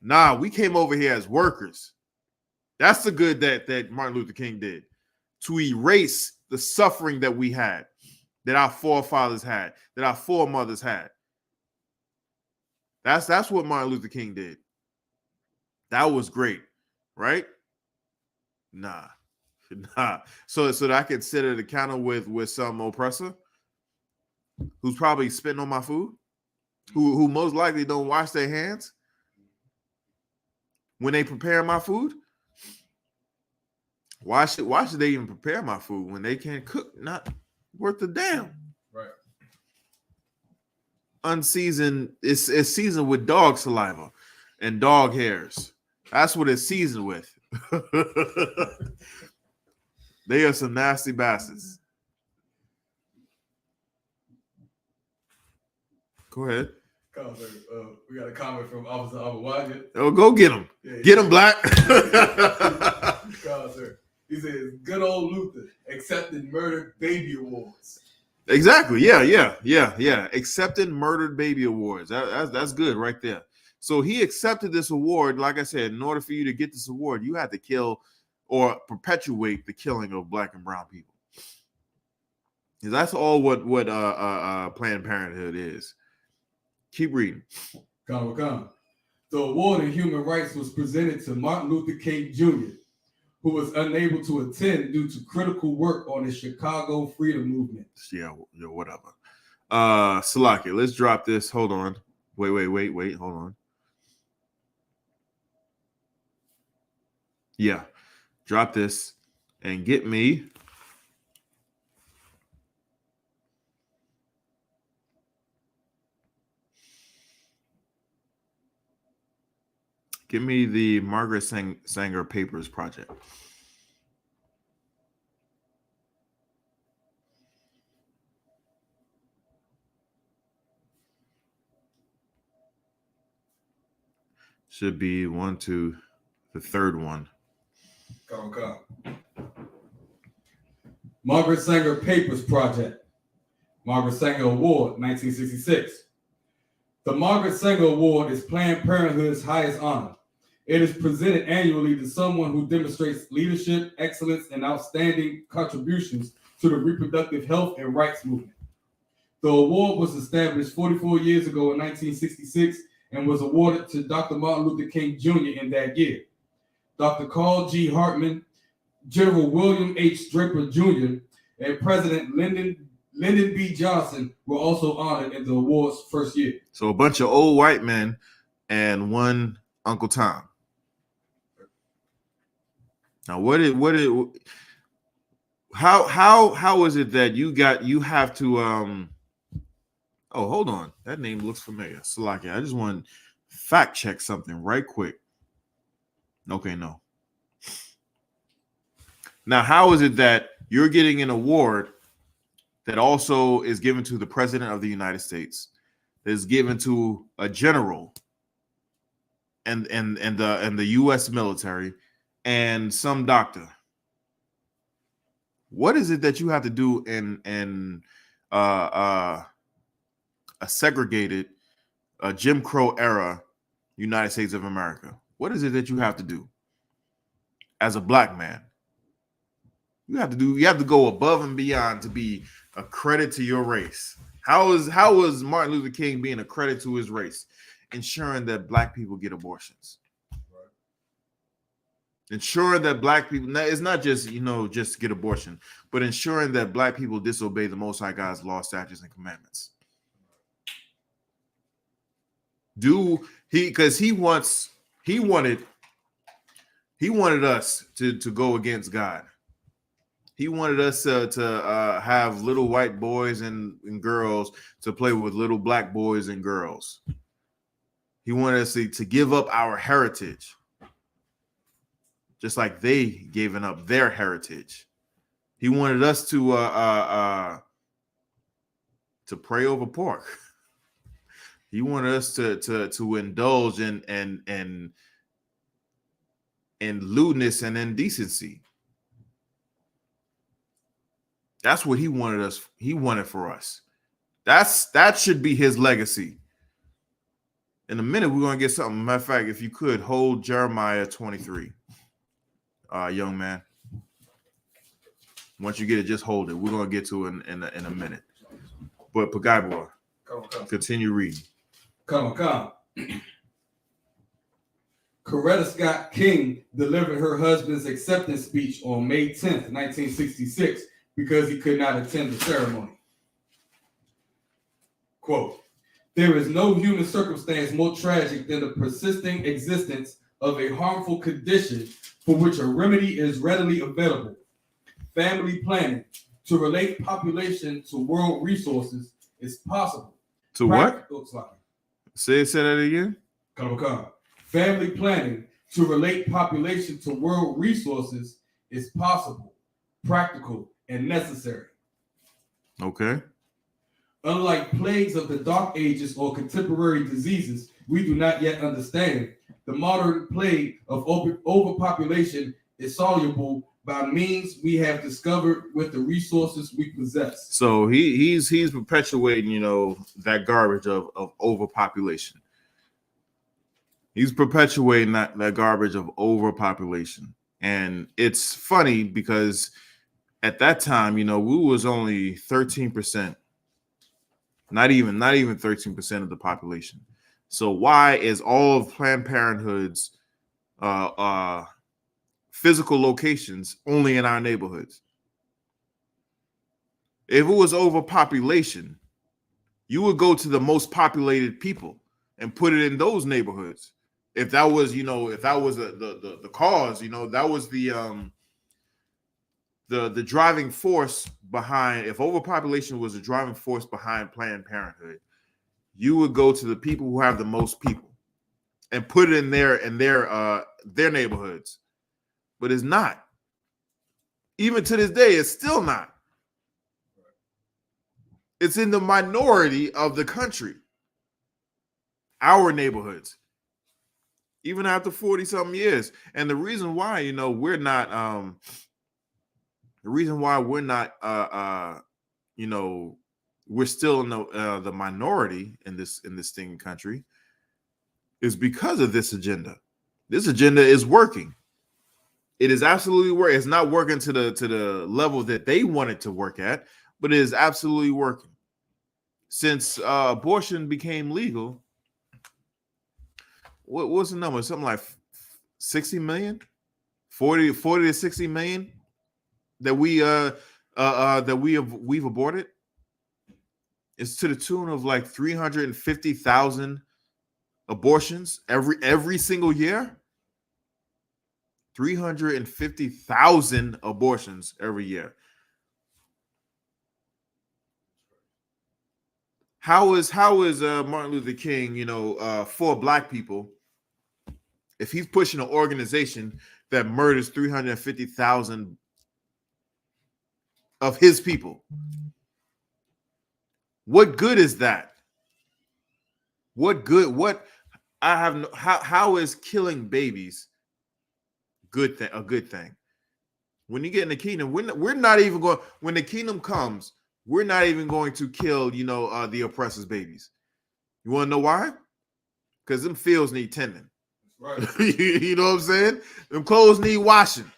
Nah, we came over here as workers. That's the good that Martin Luther King did, to erase the suffering that we had, that our forefathers had, that our foremothers had. That's what Martin Luther King did. That was great, right? Nah. So that I could sit at a counter with some oppressor who's probably spitting on my food, who most likely don't wash their hands when they prepare my food. Why should they even prepare my food when they can't cook? Not worth a damn. Right. Unseasoned, it's seasoned with dog saliva and dog hairs. That's what it's seasoned with. They are some nasty bastards. Go ahead. We got a comment from Officer Abawaja. Oh, go get him. Yeah, Get him, Black. He says, good old Luther accepted murdered baby awards. Exactly. Yeah. Accepted murdered baby awards. That's good right there. So he accepted this award. Like I said, in order for you to get this award, you had to kill or perpetuate the killing of Black and brown people. That's all what Planned Parenthood is. Keep reading. The award in human rights was presented to Martin Luther King Jr., who was unable to attend due to critical work on the Chicago freedom movement. Yeah, whatever. Salaki, let's drop this. Hold on. Wait. Hold on. Yeah, drop this and get me. Give me the Margaret Sanger Papers Project. Should be 1, 2, the third one. Come. Margaret Sanger Papers Project. Margaret Sanger Award, 1966. The Margaret Sanger Award is Planned Parenthood's highest honor. It is presented annually to someone who demonstrates leadership, excellence, and outstanding contributions to the reproductive health and rights movement. The award was established 44 years ago in 1966 and was awarded to Dr. Martin Luther King Jr. in that year. Dr. Carl G. Hartman, General William H. Draper Jr., and President Lyndon B. Johnson were also honored in the award's first year. So a bunch of old white men and one Uncle Tom. Now, how is it that you have to oh, hold on. That name looks familiar. Salaki, I just want to fact check something right quick. Okay, no. Now, how is it that you're getting an award that also is given to the President of the United States, that is given to a general and the U.S. military and some doctor? What is it that you have to do in a segregated Jim Crow era United States of America? What is it that you have to do as a Black man? You have to go above and beyond to be a credit to your race. How is Martin Luther King being a credit to his race? Ensuring that Black people get abortions. Right. Ensuring that Black people, it's not just just get abortion, but ensuring that Black people disobey the Most High God's law, statutes, and commandments. Because he wanted us to go against God. He wanted us to have little white boys and girls to play with little Black boys and girls. He wanted us to give up our heritage, just like they given up their heritage. He wanted us to pray over pork. He wanted us to indulge in lewdness and indecency. That's what he wanted us. He wanted for us. That should be his legacy. In a minute, we're gonna get something. Matter of fact, if you could hold Jeremiah 23, young man. Once you get it, just hold it. We're gonna get to it in a minute. But Pagai boy, continue reading. Come. Coretta Scott King delivered her husband's acceptance speech on May 10th, 1966, because he could not attend the ceremony. Quote, "There is no human circumstance more tragic than the persisting existence of a harmful condition for which a remedy is readily available. Family planning to relate population to world resources is possible." To what? Say that again. Come. Family planning To relate population to world resources is possible, practical, and necessary. Okay. Unlike plagues of the Dark Ages or contemporary diseases we do not yet understand, the modern plague of overpopulation is soluble by means we have discovered with the resources we possess. So he's perpetuating, that garbage of overpopulation. He's perpetuating that garbage of overpopulation. And it's funny because at that time, we was only 13%. Not even 13% of the population. So why is all of Planned Parenthood's physical locations only in our neighborhoods? If it was overpopulation, you would go to the most populated people and put it in those neighborhoods. If that was, if that was the cause, that was the driving force behind. If overpopulation was the driving force behind Planned Parenthood, you would go to the people who have the most people and put it in their neighborhoods. But it's not. Even to this day, it's still not. It's in the minority of the country. Our neighborhoods. Even after 40-something years. And the reason why, we're not we're still in the minority in this thing country is because of this agenda. This agenda is working. It is absolutely working. It's not working to the level that they want it to work at, but it is absolutely working. Since abortion became legal, what's the number? Something like 60 million, 40 to 60 million that we've aborted. It's to the tune of like 350,000 abortions every single year. 350,000 abortions every year. How is Martin Luther King, for Black people, if he's pushing an organization that murders 350,000 of his people? What good is that? What good? How is killing babies a good thing? When you get in the kingdom, we're not even going. When the kingdom comes, we're not even going to kill, the oppressor's babies. You want to know why? Because them fields need tending. Right. You know what I'm saying? Them clothes need washing.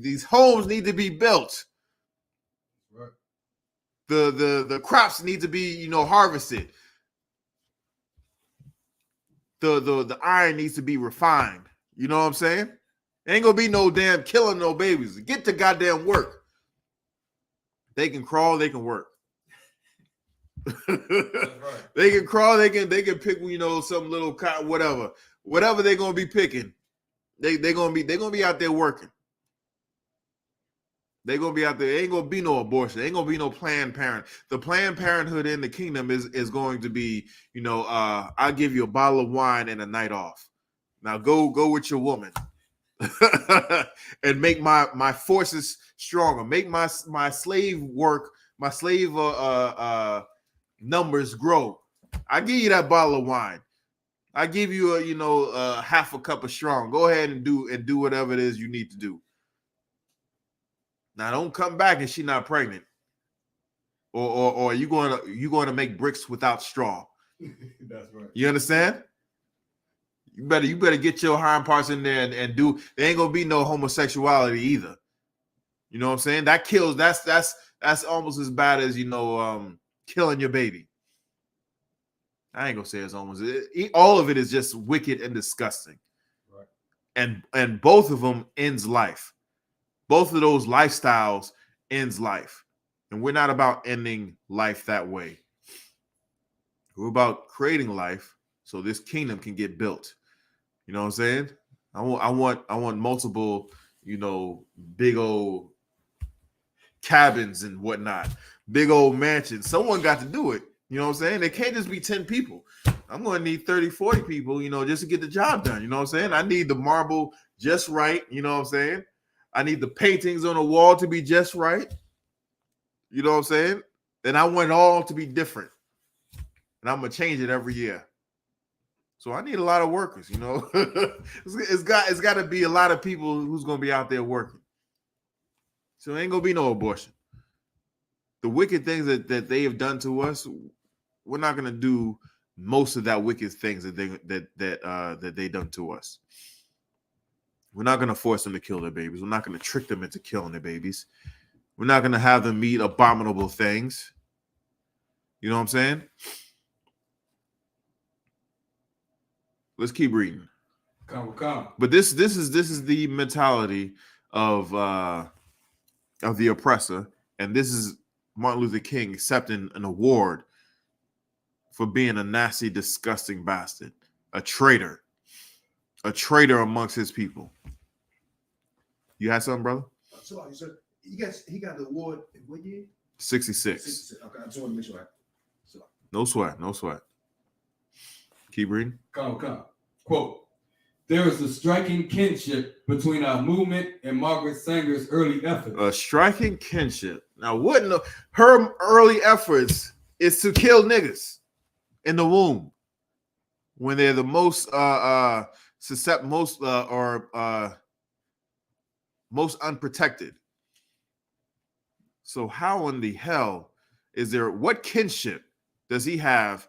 These homes need to be built. Right. The crops need to be, harvested. The iron needs to be refined. You know what I'm saying? Ain't gonna be no damn killing no babies. Get to goddamn work. They can crawl, they can work. That's right. They can crawl, they can pick, some little cotton, whatever they're gonna be picking. They're gonna be out there working. They're gonna be out there. Ain't gonna be no abortion. Ain't gonna be no Planned Parenthood. The Planned Parenthood in the kingdom is going to be, I'll give you a bottle of wine and a night off. Now go with your woman and make my forces stronger. Make my slave work, my slave numbers grow. I give you that bottle of wine. I give you a half a cup of strong. Go ahead and do whatever it is you need to do. Now don't come back and she's not pregnant, or you going to make bricks without straw. That's right. You understand? You better get your hind parts in there and do. There ain't gonna be no homosexuality either. You know what I'm saying? That kills. That's almost as bad as killing your baby. I ain't gonna say it's almost. All of it is just wicked and disgusting. Right. And both of them ends life. Both of those lifestyles ends life. And we're not about ending life that way. We're about creating life so this kingdom can get built. You know what I'm saying? I want multiple, big old cabins and whatnot, big old mansions. Someone got to do it. You know what I'm saying? It can't just be 10 people. I'm going to need 30, 40 people, just to get the job done. You know what I'm saying? I need the marble just right. You know what I'm saying? I need the paintings on the wall to be just right. You know what I'm saying? And I want it all to be different. And I'm going to change it every year. So I need a lot of workers, it's got to be a lot of people who's going to be out there working. So it ain't going to be no abortion. The wicked things that they have done to us, we're not going to do most of that wicked things that they done to us. We're not going to force them to kill their babies. We're not going to trick them into killing their babies. We're not going to have them eat abominable things. You know what I'm saying? Let's keep reading. Come. But this is the mentality of the oppressor, and this is Martin Luther King accepting an award for being a nasty, disgusting bastard, a traitor amongst his people. You had something, brother? So he got the award in what year? 66. Okay, I just want to make sure. No sweat. Keep reading. Come. Quote, there is a striking kinship between our movement and Margaret Sanger's early efforts. A striking kinship. Now, her early efforts is to kill niggas in the womb when they're the most most unprotected. So how in the hell is there? What kinship does he have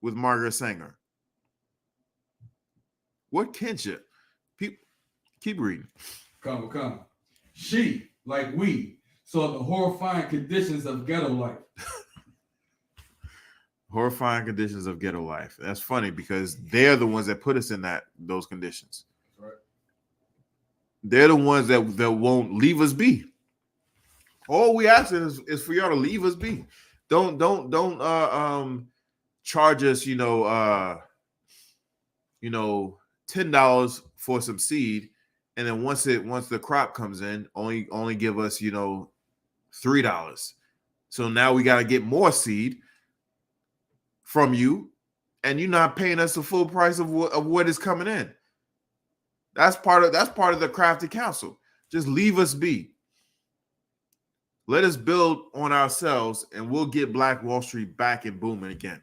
with Margaret Sanger? What kinship? Keep reading. Come. She, like we, saw the horrifying conditions of ghetto life. Horrifying conditions of ghetto life. That's funny because they're the ones that put us in those conditions. Right. They're the ones that won't leave us be. All we ask is for y'all to leave us be. Don't charge us, $10 for some seed, and then once the crop comes in, only give us, $3. So now we got to get more seed from you, and you're not paying us the full price of what is coming in. That's part of the crafty counsel. Just leave us be. Let us build on ourselves, and we'll get Black Wall Street back and booming again.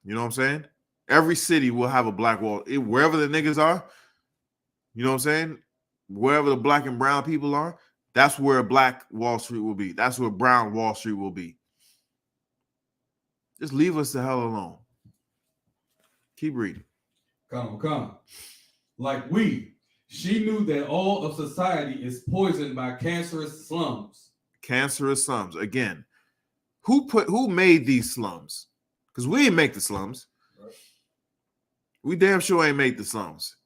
You know what I'm saying? Every city will have a Black Wall. Wherever the niggas are, you know what I'm saying? Wherever the black and brown people are, that's where Black Wall Street will be. That's where Brown Wall Street will be. Just leave us the hell alone. Keep reading. Come. Like we, she knew that all of society is poisoned by cancerous slums. Cancerous slums. Again, who made these slums? Because we ain't make the slums. Right. We damn sure ain't make the slums.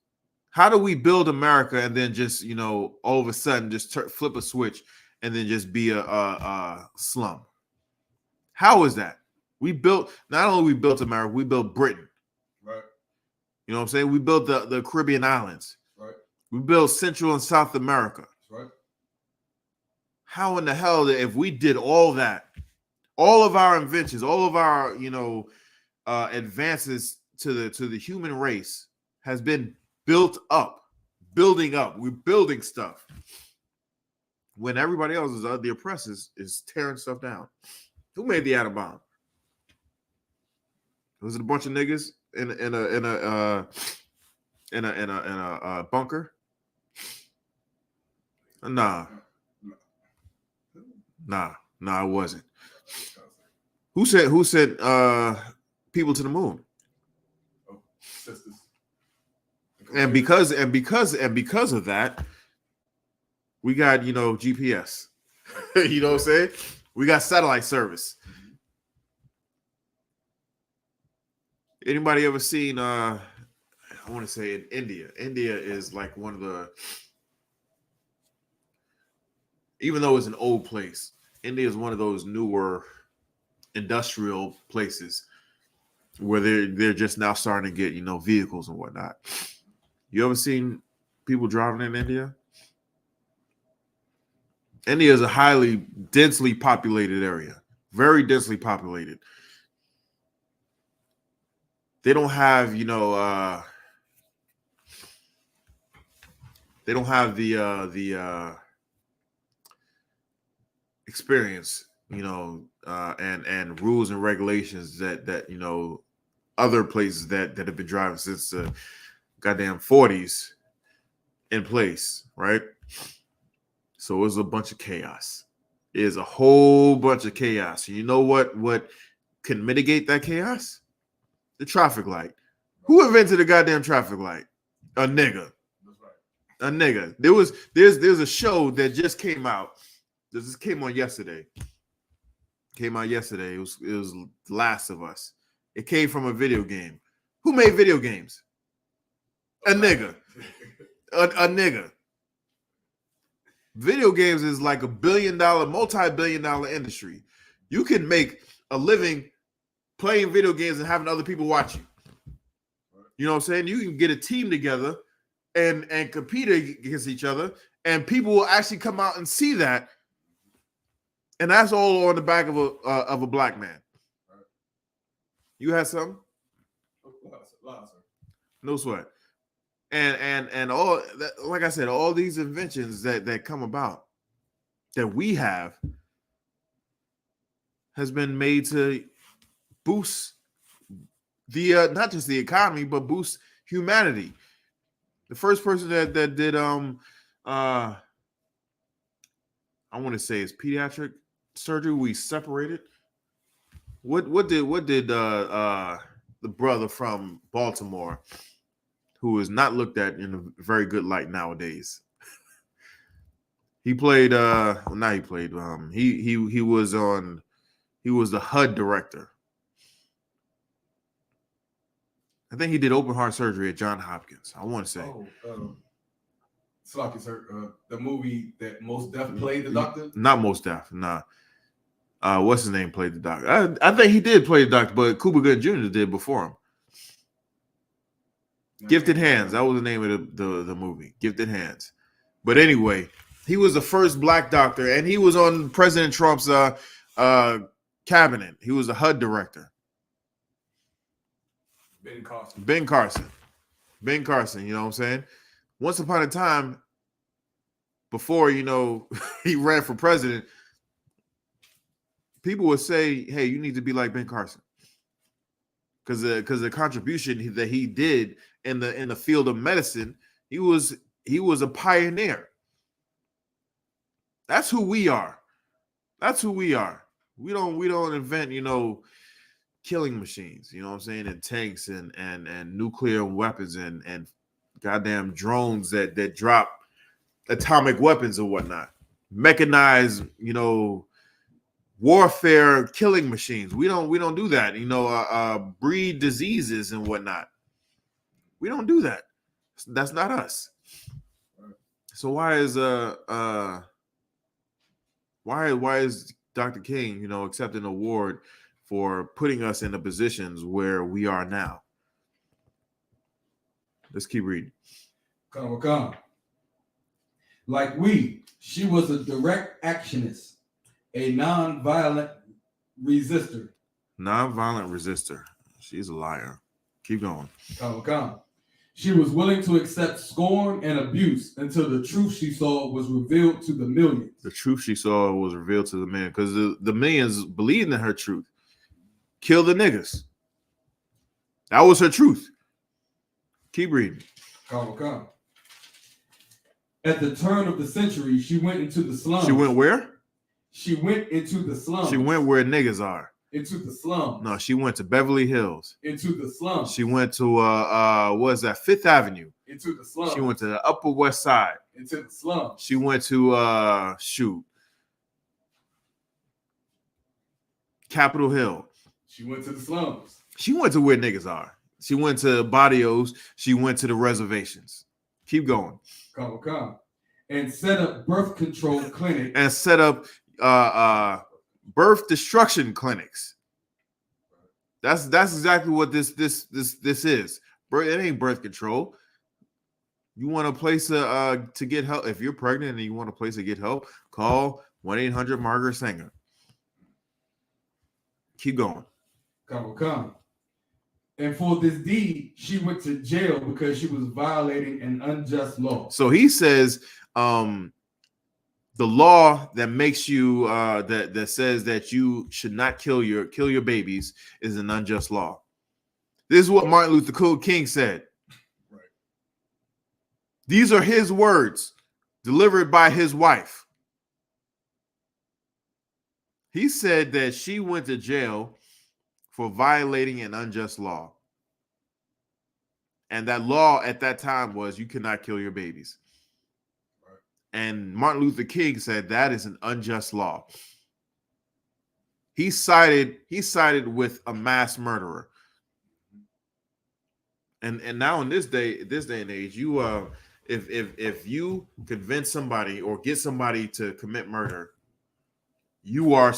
How do we build America and then just, all of a sudden just flip a switch and then just be a slum? How is that? Not only we built America, we built Britain. Right. You know what I'm saying? We built the Caribbean islands. Right. We built Central and South America. Right. How in the hell if we did all that, all of our inventions, all of our, advances to the human race has been building up. We're building stuff. When everybody else is the oppressors is tearing stuff down. Who made the atom bomb? Was it a bunch of niggas in a bunker? Nah, it wasn't. Who sent people to the moon? Oh, sisters. And because of that, we got GPS. You know what I'm saying? We got satellite service. Anybody ever seen I want to say in India? India is like one of the, even though it's an old place, India is one of those newer industrial places where they're just now starting to get vehicles and whatnot. You ever seen people driving in India? India is a highly densely populated area, very densely populated. They don't have, they don't have the experience, and rules and regulations that other places that have been driving since the goddamn 40s in place, right? So it was a bunch of chaos. It is a whole bunch of chaos. You know what can mitigate that chaos? The traffic light. Who invented the goddamn traffic light? A nigga. That's right. A nigga. There's a show that just came out. This came on yesterday. It was The Last of Us. It came from a video game. Who made video games? A nigga. A nigga. Video games is like multi-billion dollar industry. You can make a living playing video games and having other people watch you. You know what I'm saying? You can get a team together and compete against each other, and people will actually come out and see that. And that's all on the back of a black man. You had something? No sweat. And all that, like I said, all these inventions that come about that we have has been made to boost the not just the economy, but boost humanity. The first person that did I want to say is pediatric surgery. We separated. What did the brother from Baltimore, who is not looked at in a very good light nowadays? He played he was the HUD director. I think he did open heart surgery at Johns Hopkins. I want to say. The movie that Mos Def played the doctor? Not Mos Def, nah. What's his name played the doctor? I think he did play the doctor, but Cuba Gooding Jr. did before him. Gifted Hands. That was the name of the movie. Gifted Hands. But anyway, he was the first black doctor, and he was on President Trump's cabinet. He was the HUD director. Ben Carson. You know what I'm saying? Once upon a time, before he ran for president, people would say, "Hey, you need to be like Ben Carson," because the contribution that he did in the field of medicine, he was a pioneer. That's who we are. We don't invent killing machines, you know what I'm saying, and tanks and nuclear weapons and goddamn drones that drop atomic weapons and whatnot. Mechanized, warfare killing machines. We don't do that. Breed diseases and whatnot. We don't do that. That's not us. So why is Dr. King, accepting an award for putting us in the positions where we are now? Let's keep reading. Come. Like she was a direct actionist, a non-violent resistor. Non-violent resistor. She's a liar. Keep going. Come. She was willing to accept scorn and abuse until the truth she saw was revealed to the millions. The truth she saw was revealed to the millions, because the millions believed in her truth. Kill the niggas. That was her truth. Keep reading. Come. At the turn of the century, she went into the slums. She went where? She went into the slums. She went where niggas are. Into the slums. No, she went to Beverly Hills. Into the slums. She went to what is that? Fifth Avenue. Into the slums. She went to the Upper West Side. Into the slums. She went to Capitol Hill. She went to the slums. She went to where niggas are. She went to barrios. She went to the reservations. Keep going. Come. And set up birth control clinics. And set up birth destruction clinics. That's exactly what this is. It ain't birth control. You want a place to get help. If you're pregnant and you want a place to get help, call 1-800-Margaret Sanger. Keep going. Come. And for this deed, she went to jail because she was violating an unjust law. So he says, the law that makes you that says that you should not kill your babies is an unjust law. This is what Martin Luther King said. Right. These are his words delivered by his wife. He said that she went to jail for violating an unjust law. And that law at that time was you cannot kill your babies. Right. And Martin Luther King said that is an unjust law. He sided with a mass murderer. And now in this day and age, you if you convince somebody or get somebody to commit murder, you are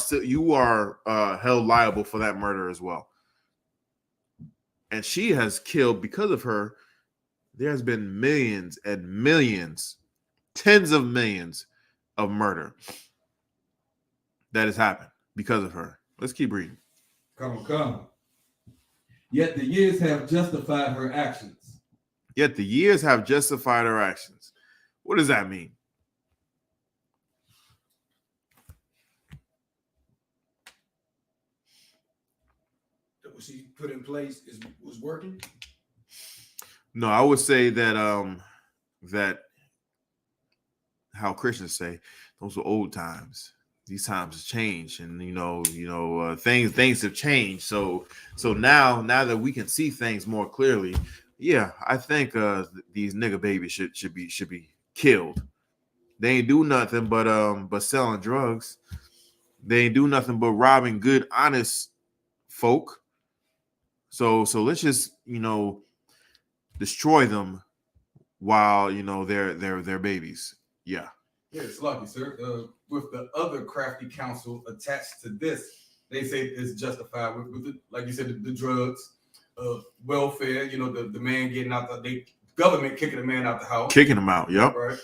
held liable for that murder as well. And she has killed, because of her, there has been millions and millions, tens of millions of murder that has happened because of her. Let's keep reading. Come. Yet the years have justified her actions. Yet the years have justified her actions. What does that mean? That what she put in place was working? No, I would say that that how Christians say those were old times. These times have changed, and things have changed. So now that we can see things more clearly, yeah, I think these nigga babies should be killed. They ain't do nothing but selling drugs. They ain't do nothing but robbing good, honest folk. So let's just destroy them while they're babies. Yeah. Yeah, it's lucky, sir. With the other crafty counsel attached to this, they say it's justified with the, like you said, the drugs, welfare. The man getting out the government kicking the man out the house, Kicking him out. Yep. right.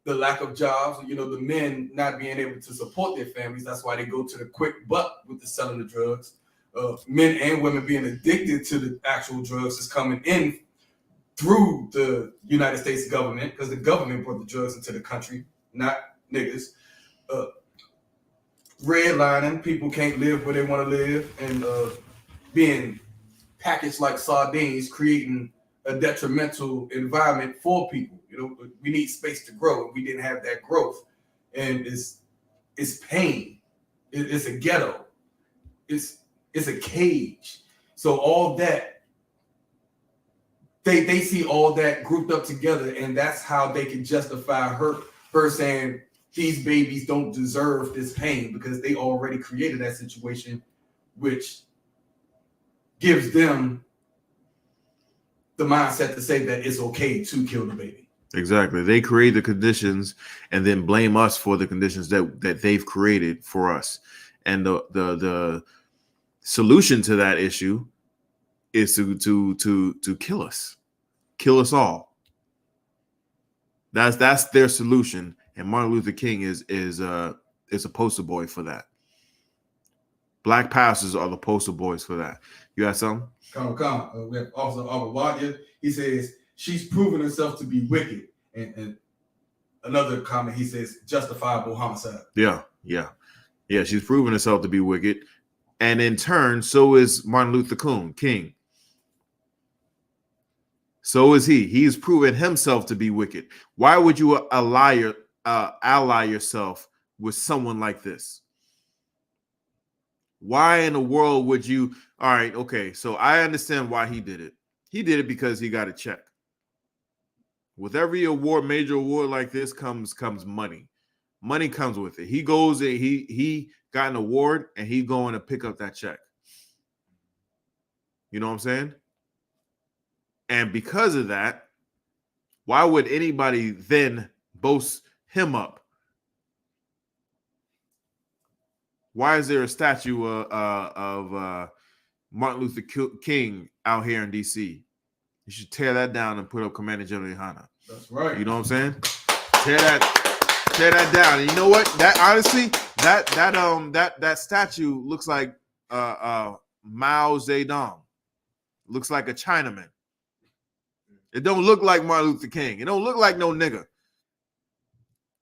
The lack of jobs. The men not being able to support their families. That's why they go to the quick buck with the selling the drugs. Men and women being addicted to the actual drugs is coming in through the United States government, because the government brought the drugs into the country, not niggas. Redlining, people can't live where they want to live, and being packaged like sardines, creating a detrimental environment for people. We need space to grow, and we didn't have that growth, and it's pain. It's a ghetto. It's a cage. So all that. They see all that grouped up together, and that's how they can justify her saying these babies don't deserve this pain, because they already created that situation, which gives them the mindset to say that it's okay to kill the baby. Exactly. They create the conditions and then blame us for the conditions that they've created for us. And the solution to that issue is to kill us all. That's their solution, and Martin Luther King is a poster boy for that. Black pastors are the poster boys for that. You got something? Come. We have Officer Abawadia. He says she's proven herself to be wicked, and another comment, he says justifiable homicide. Yeah. She's proven herself to be wicked, and in turn, so is Martin Luther King. So is he. He has proven himself to be wicked. Why would you ally yourself with someone like this? Why in the world would you? All right, okay. So I understand why he did it. He did it because he got a check. With every award, major award like this comes money. Money comes with it. He goes and he got an award, and he's going to pick up that check. You know what I'm saying? And because of that, why would anybody then boast him up? Why is there a statue of Martin Luther King out here in D.C.? You should tear that down and put up Commander General Yahanna. That's right. You know what I'm saying? Tear that down. And you know what? That honestly, that statue looks like Mao Zedong. Looks like a Chinaman. It don't look like Martin Luther King. It don't look like no nigga.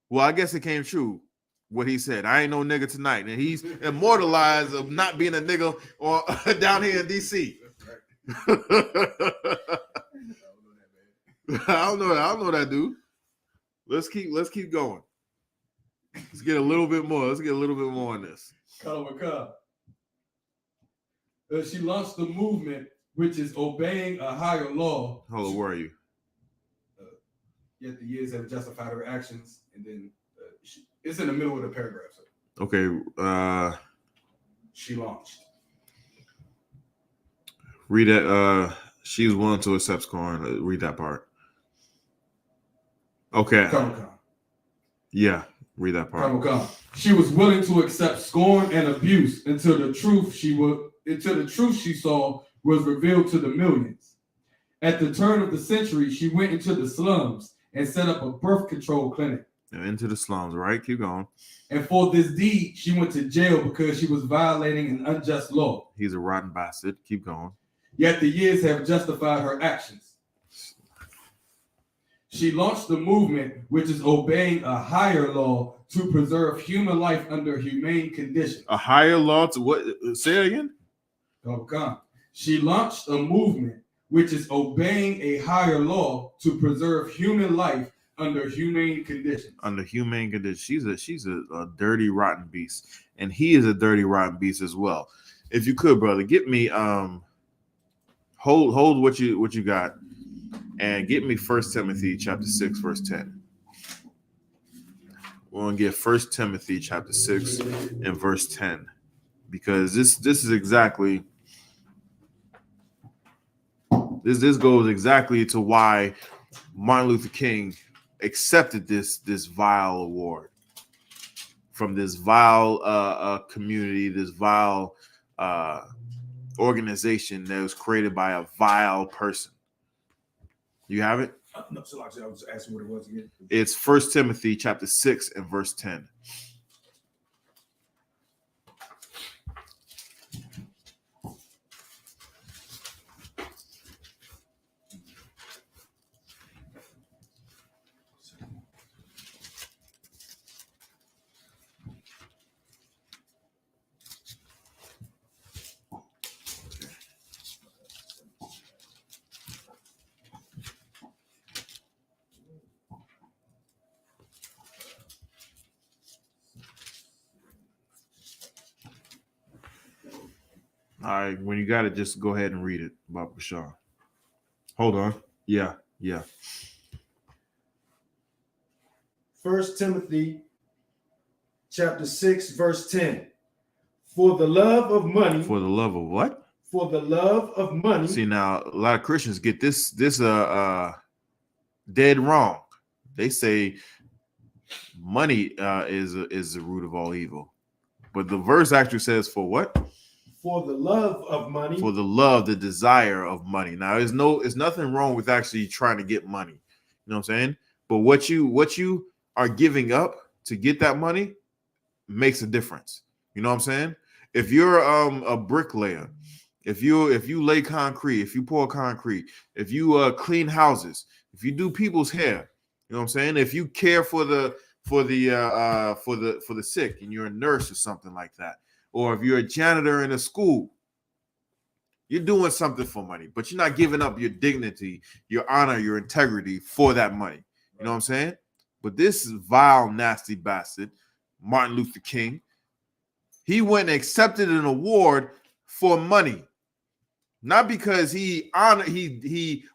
Well, I guess it came true what he said. I ain't no nigga tonight. And he's immortalized of not being a nigga or down here in DC. I don't know that dude. Let's keep going. Let's get a little bit more. Let's get a little bit more on this. She launched the movement, which is obeying a higher law. Hold on, where are you? Yet the years have justified her actions, and then it's in the middle of the paragraph. So. Okay. She launched. Read that. She was willing to accept scorn. Read that part. Okay. Yeah. Read that part. She was willing to accept scorn and abuse until the truth she saw was revealed to the millions. At the turn of the century, she went into the slums and set up a birth control clinic. Into the slums, right? Keep going. And for this deed, she went to jail because she was violating an unjust law. He's a rotten bastard. Keep going. Yet the years have justified her actions. She launched the movement, which is obeying a higher law to preserve human life under humane conditions. A higher law to what? Say it again. She launched a movement, which is obeying a higher law to preserve human life under humane conditions. Under humane conditions. She's a dirty, rotten beast. And he is a dirty, rotten beast as well. If you could, brother, get me hold what you got. And get me 1 Timothy chapter 6, verse 10. We're going to get 1 Timothy chapter 6 and verse 10. Because this is exactly, this goes exactly to why Martin Luther King accepted this vile award from this vile community, this vile organization that was created by a vile person. You have it? No, so I was asking what it was again. It's 1 Timothy chapter 6 and verse 10. All right, when you got it, just go ahead and read it about Bashar. Hold on. Yeah. 1 Timothy chapter 6, verse 10. For the love of money. For the love of what? For the love of money. See, now a lot of Christians get this dead wrong. They say money is the root of all evil. But the verse actually says for what? For the love of money. For the love, the desire of money. Now, there's nothing wrong with actually trying to get money. You know what I'm saying? But what you are giving up to get that money makes a difference. You know what I'm saying? If you're a bricklayer, if you lay concrete, if you pour concrete, if you clean houses, if you do people's hair, you know what I'm saying? If you care for the sick and you're a nurse or something like that. Or if you're a janitor in a school, you're doing something for money, but you're not giving up your dignity, your honor, your integrity for that money. You know what I'm saying? But this vile, nasty bastard, Martin Luther King, he went and accepted an award for money, not because he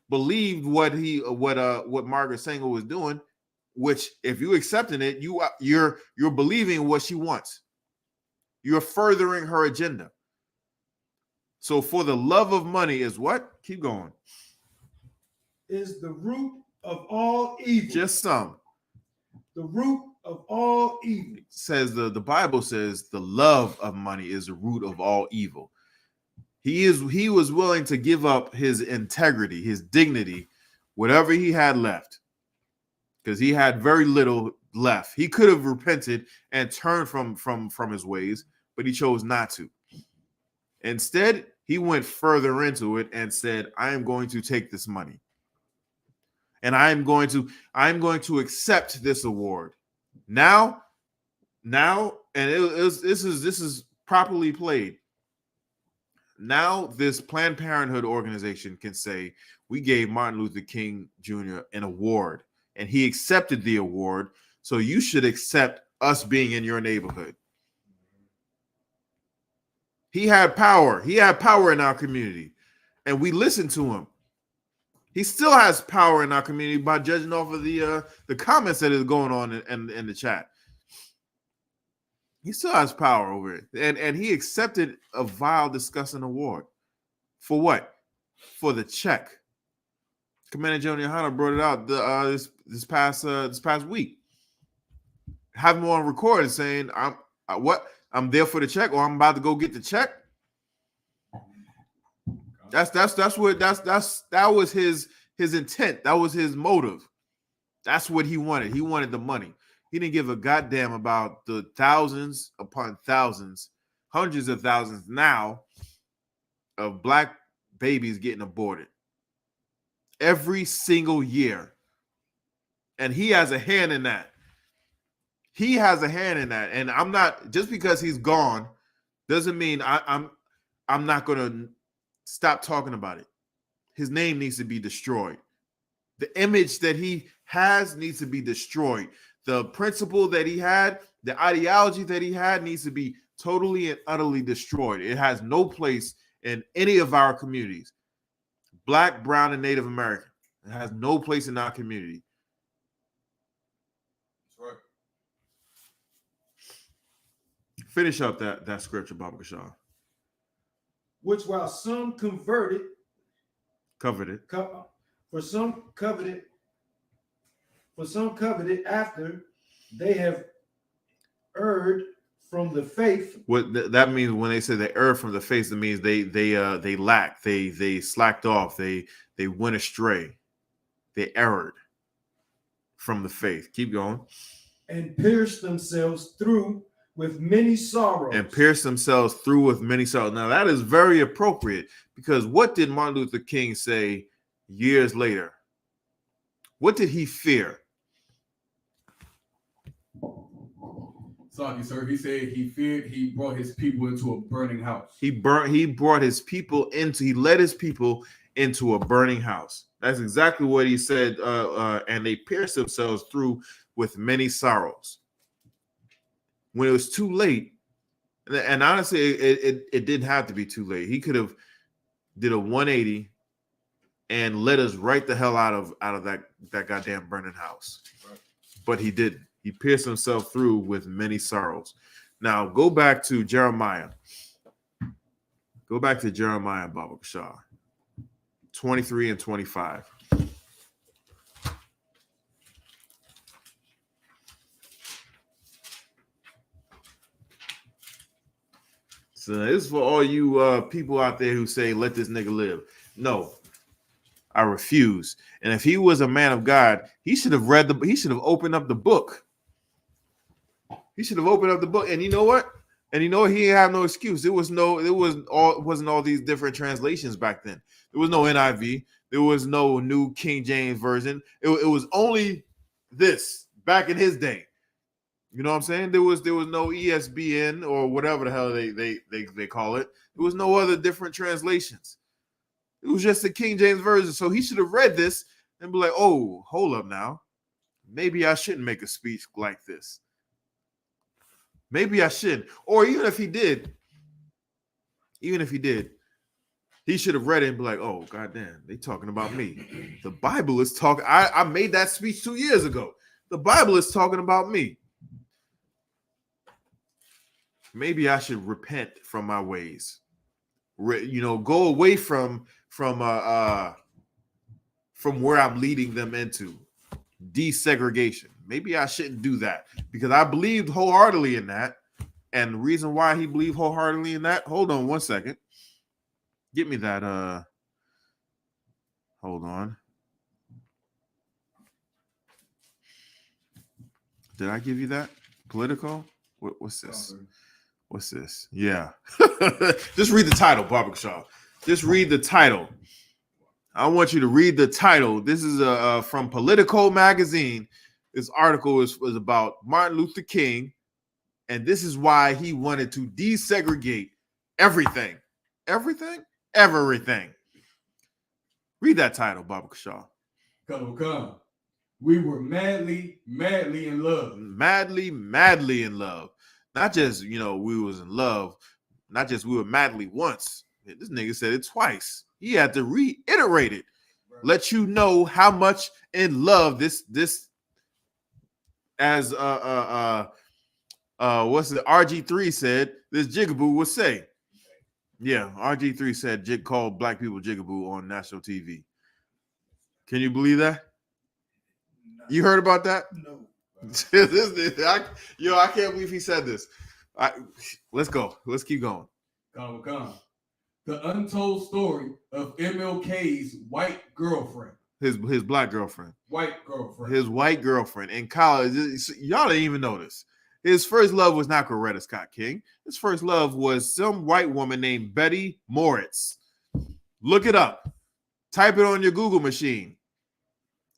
believed what Margaret Sanger was doing. Which, if you accepting it, you're believing what she wants. You're furthering her agenda. So for the love of money is what? Keep going. Is the root of all evil. Just some. The root of all evil. It says the Bible says the love of money is the root of all evil. He was willing to give up his integrity, his dignity, whatever he had left. Because he had very little left. He could have repented and turned from his ways, but he chose not to. Instead, he went further into it and said, I am going to take this money. And I'm going to accept this award. Now, and this is properly played. Now, this Planned Parenthood organization can say, we gave Martin Luther King Jr. an award, and he accepted the award. So you should accept us being in your neighborhood. He had power. He had power in our community, and we listened to him. He still has power in our community by judging off of the comments that is going on in the chat. He still has power over it, and he accepted a vile, disgusting award. For what? For the check. Commander General Yahanna brought it out this past week. Have him on record saying, I'm there for the check, or I'm about to go get the check. That was his intent. That was his motive. That's what he wanted. He wanted the money. He didn't give a goddamn about the thousands upon thousands, hundreds of thousands now of black babies getting aborted every single year. And he has a hand in that. He has a hand in that. And I'm not, just because he's gone doesn't mean I'm not going to stop talking about it. His name needs to be destroyed. The image that he has needs to be destroyed. The principle that he had, the ideology that he had needs to be totally and utterly destroyed. It has no place in any of our communities. Black, brown, and Native American. It has no place in our community. That's right. Finish up that scripture, Baba Kashaw. Which while some coveted, for some coveted after they have erred from the faith. What that means when they say they erred from the faith, it means they lacked, they slacked off, they went astray, they erred from the faith. Keep going. And pierced themselves through with many sorrows. Now that is very appropriate, because what did Martin Luther King say years later? What did he fear? Sorry, sir. He said he brought his people into a burning house. He led his people into a burning house. That's exactly what he said. And they pierced themselves through with many sorrows. When it was too late, and honestly, it didn't have to be too late. He could have did a 180 and let us right the hell out of that goddamn burning house. Right. But he didn't. He pierced himself through with many sorrows. Now go back to Jeremiah. Go back to Jeremiah, Baba Kashaw, 23 and 25. So this is for all you people out there who say, let this nigga live. No, I refuse. And if he was a man of God, he should have opened up the book. He should have opened up the book. And you know what? He didn't have no excuse. Wasn't all these different translations back then. There was no NIV. There was no New King James Version. It was only this back in his day. You know what I'm saying? There was no ESBN or whatever the hell they call it. There was no other different translations. It was just the King James Version. So he should have read this and be like, oh, hold up now. Maybe I shouldn't make a speech like this. Maybe I should. Or even if he did, he should have read it and be like, oh, goddamn, they talking about me. The Bible is talking. I made that speech 2 years ago. The Bible is talking about me. Maybe I should repent from my ways. Go away from where I'm leading them into desegregation. Maybe I shouldn't do that, because I believed wholeheartedly in that. And the reason why he believed wholeheartedly in that, hold on one second. Get me that. Hold on. Did I give you that? Political? What's this? What's this? Yeah. Just read the title, Barbara Shaw. Just read the title. I want you to read the title. This is from Politico magazine. This article was about Martin Luther King, and this is why he wanted to desegregate everything. Everything? Everything. Read that title, Barbara Shaw. Come. We were madly in love. Madly in love. Not just, we was in love. Not just we were madly once. This nigga said it twice. He had to reiterate it. Let you know how much in love this as what's the RG3 said this jigaboo would say. Yeah, RG3 said called black people jigaboo on national TV. Can you believe that? You heard about that? No. I can't believe he said this. Let's go. Let's keep going. Come. The untold story of MLK's white girlfriend. His black girlfriend. White girlfriend. His white girlfriend in college. Y'all didn't even know this. His first love was not Coretta Scott King. His first love was some white woman named Betty Moritz. Look it up. Type it on your Google machine.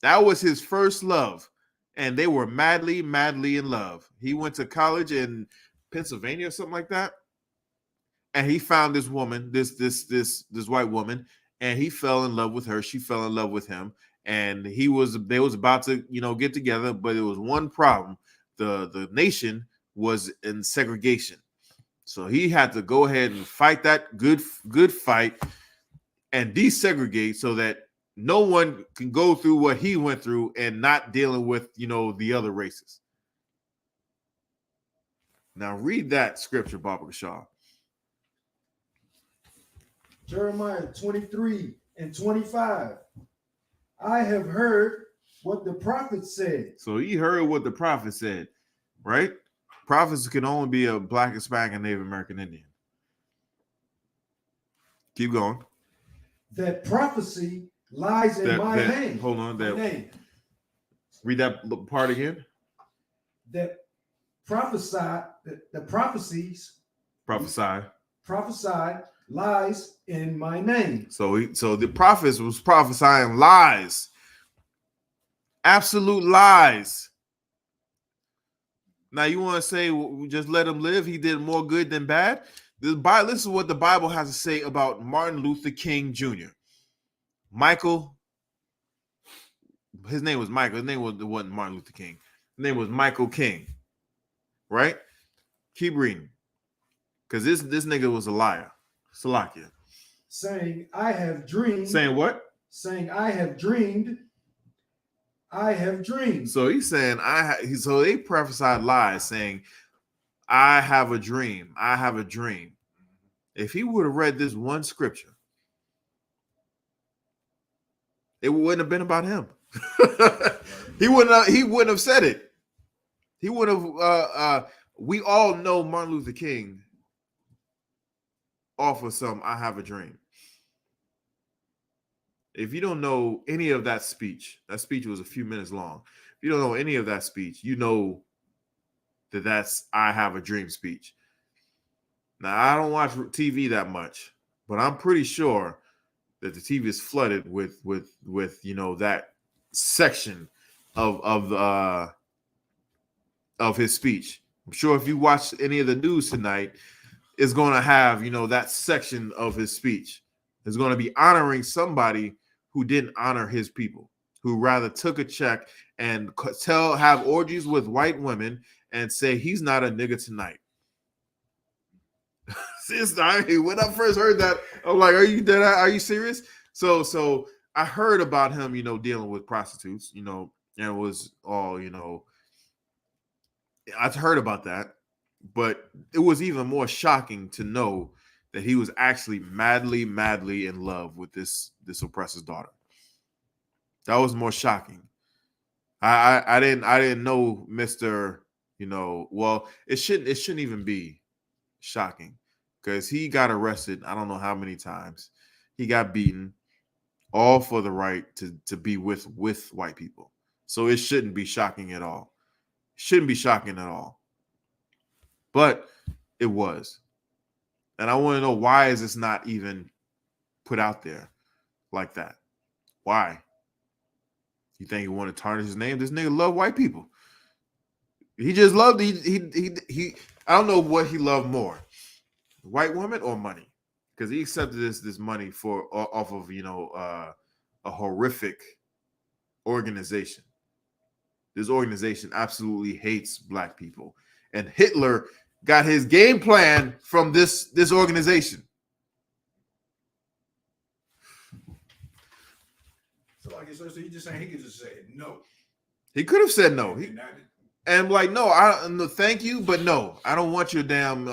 That was his first love. And they were madly in love. He went to college in Pennsylvania or something like that. And he found this woman, this white woman, and he fell in love with her. She fell in love with him. And they was about to, get together, but it was one problem. The nation was in segregation. So he had to go ahead and fight that good fight and desegregate so that no one can go through what he went through and not dealing with, the other races. Now read that scripture, Barbara Shaw. Jeremiah 23:25. I have heard what the prophet said. So he heard what the prophet said, right? Prophets can only be a black, Hispanic, and Native American Indian. Keep going. That prophecy lies in my name. Hold on. Name. Read that part again. That prophesied lies in my name. So the prophets was prophesying lies. Absolute lies. Now you want to say just let him live? He did more good than bad. This is what the Bible has to say about Martin Luther King Jr. Michael. His name was Michael. His name wasn't Martin Luther King. His name was Michael King. Right? Keep reading. Because this nigga was a liar. Salakia. Saying, I have dreamed. Saying what? Saying, I have dreamed. I have dreamed. So he's saying, so they prophesied lies saying, I have a dream. I have a dream. If he would have read this one scripture, it wouldn't have been about him. He wouldn't have said it. He would have, we all know Martin Luther King off of some I have a dream. If you don't know any of that speech was a few minutes long. If you don't know any of that speech, you know that's I have a dream speech. Now, I don't watch TV that much, but I'm pretty sure that the TV is flooded with that section of his speech. I'm sure if you watch any of the news tonight, it's going to have, that section of his speech. It's going to be honoring somebody who didn't honor his people, who rather took a check and have orgies with white women and say he's not a nigga tonight. When I first heard that, I'm like, are you dead? Are you serious? So I heard about him, dealing with prostitutes, and it was all, I've heard about that, but it was even more shocking to know that he was actually madly in love with this oppressor's daughter. That was more shocking. I didn't know Mr. Well, it shouldn't even be shocking because he got arrested. I don't know how many times. He got beaten, all for the right to be with white people. So it shouldn't be shocking at all. Shouldn't be shocking at all. But It was. And I want to know, why is this not even put out there like that? Why? You think he want to tarnish his name? This nigga love white people. He just loved he I don't know what he loved more, white women or money, because he accepted this money for off of a horrific organization. This organization absolutely hates black people, and Hitler got his game plan from this organization. So like so you just saying he could just say no. He could have said no. And like, no, thank you, but no, I don't want your damn.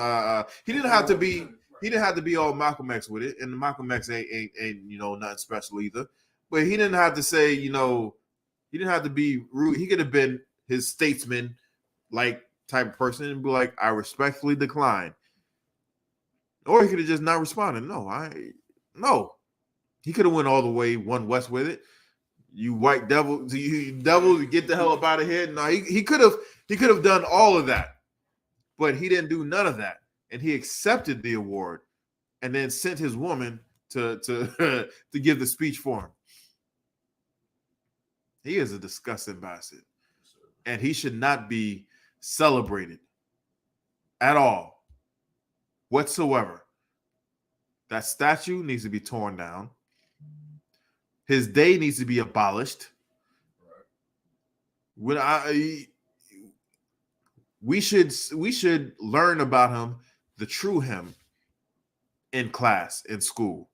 He didn't have to be. He didn't have to be all Malcolm X with it, and Malcolm X ain't nothing special either. But he didn't have to say, he didn't have to be rude. He could have been his statesman like type of person and be like, I respectfully decline. Or he could have just not responded. No. He could have went all the way one west with it. You white devil, get the hell up out of here. No, he could have done all of that, but he didn't do none of that. And he accepted the award and then sent his woman to to give the speech for him. He is a disgusting bastard. And he should not be celebrated at all, whatsoever. That statue needs to be torn down. His day needs to be abolished. When we should learn about him, the true him, in class, in school.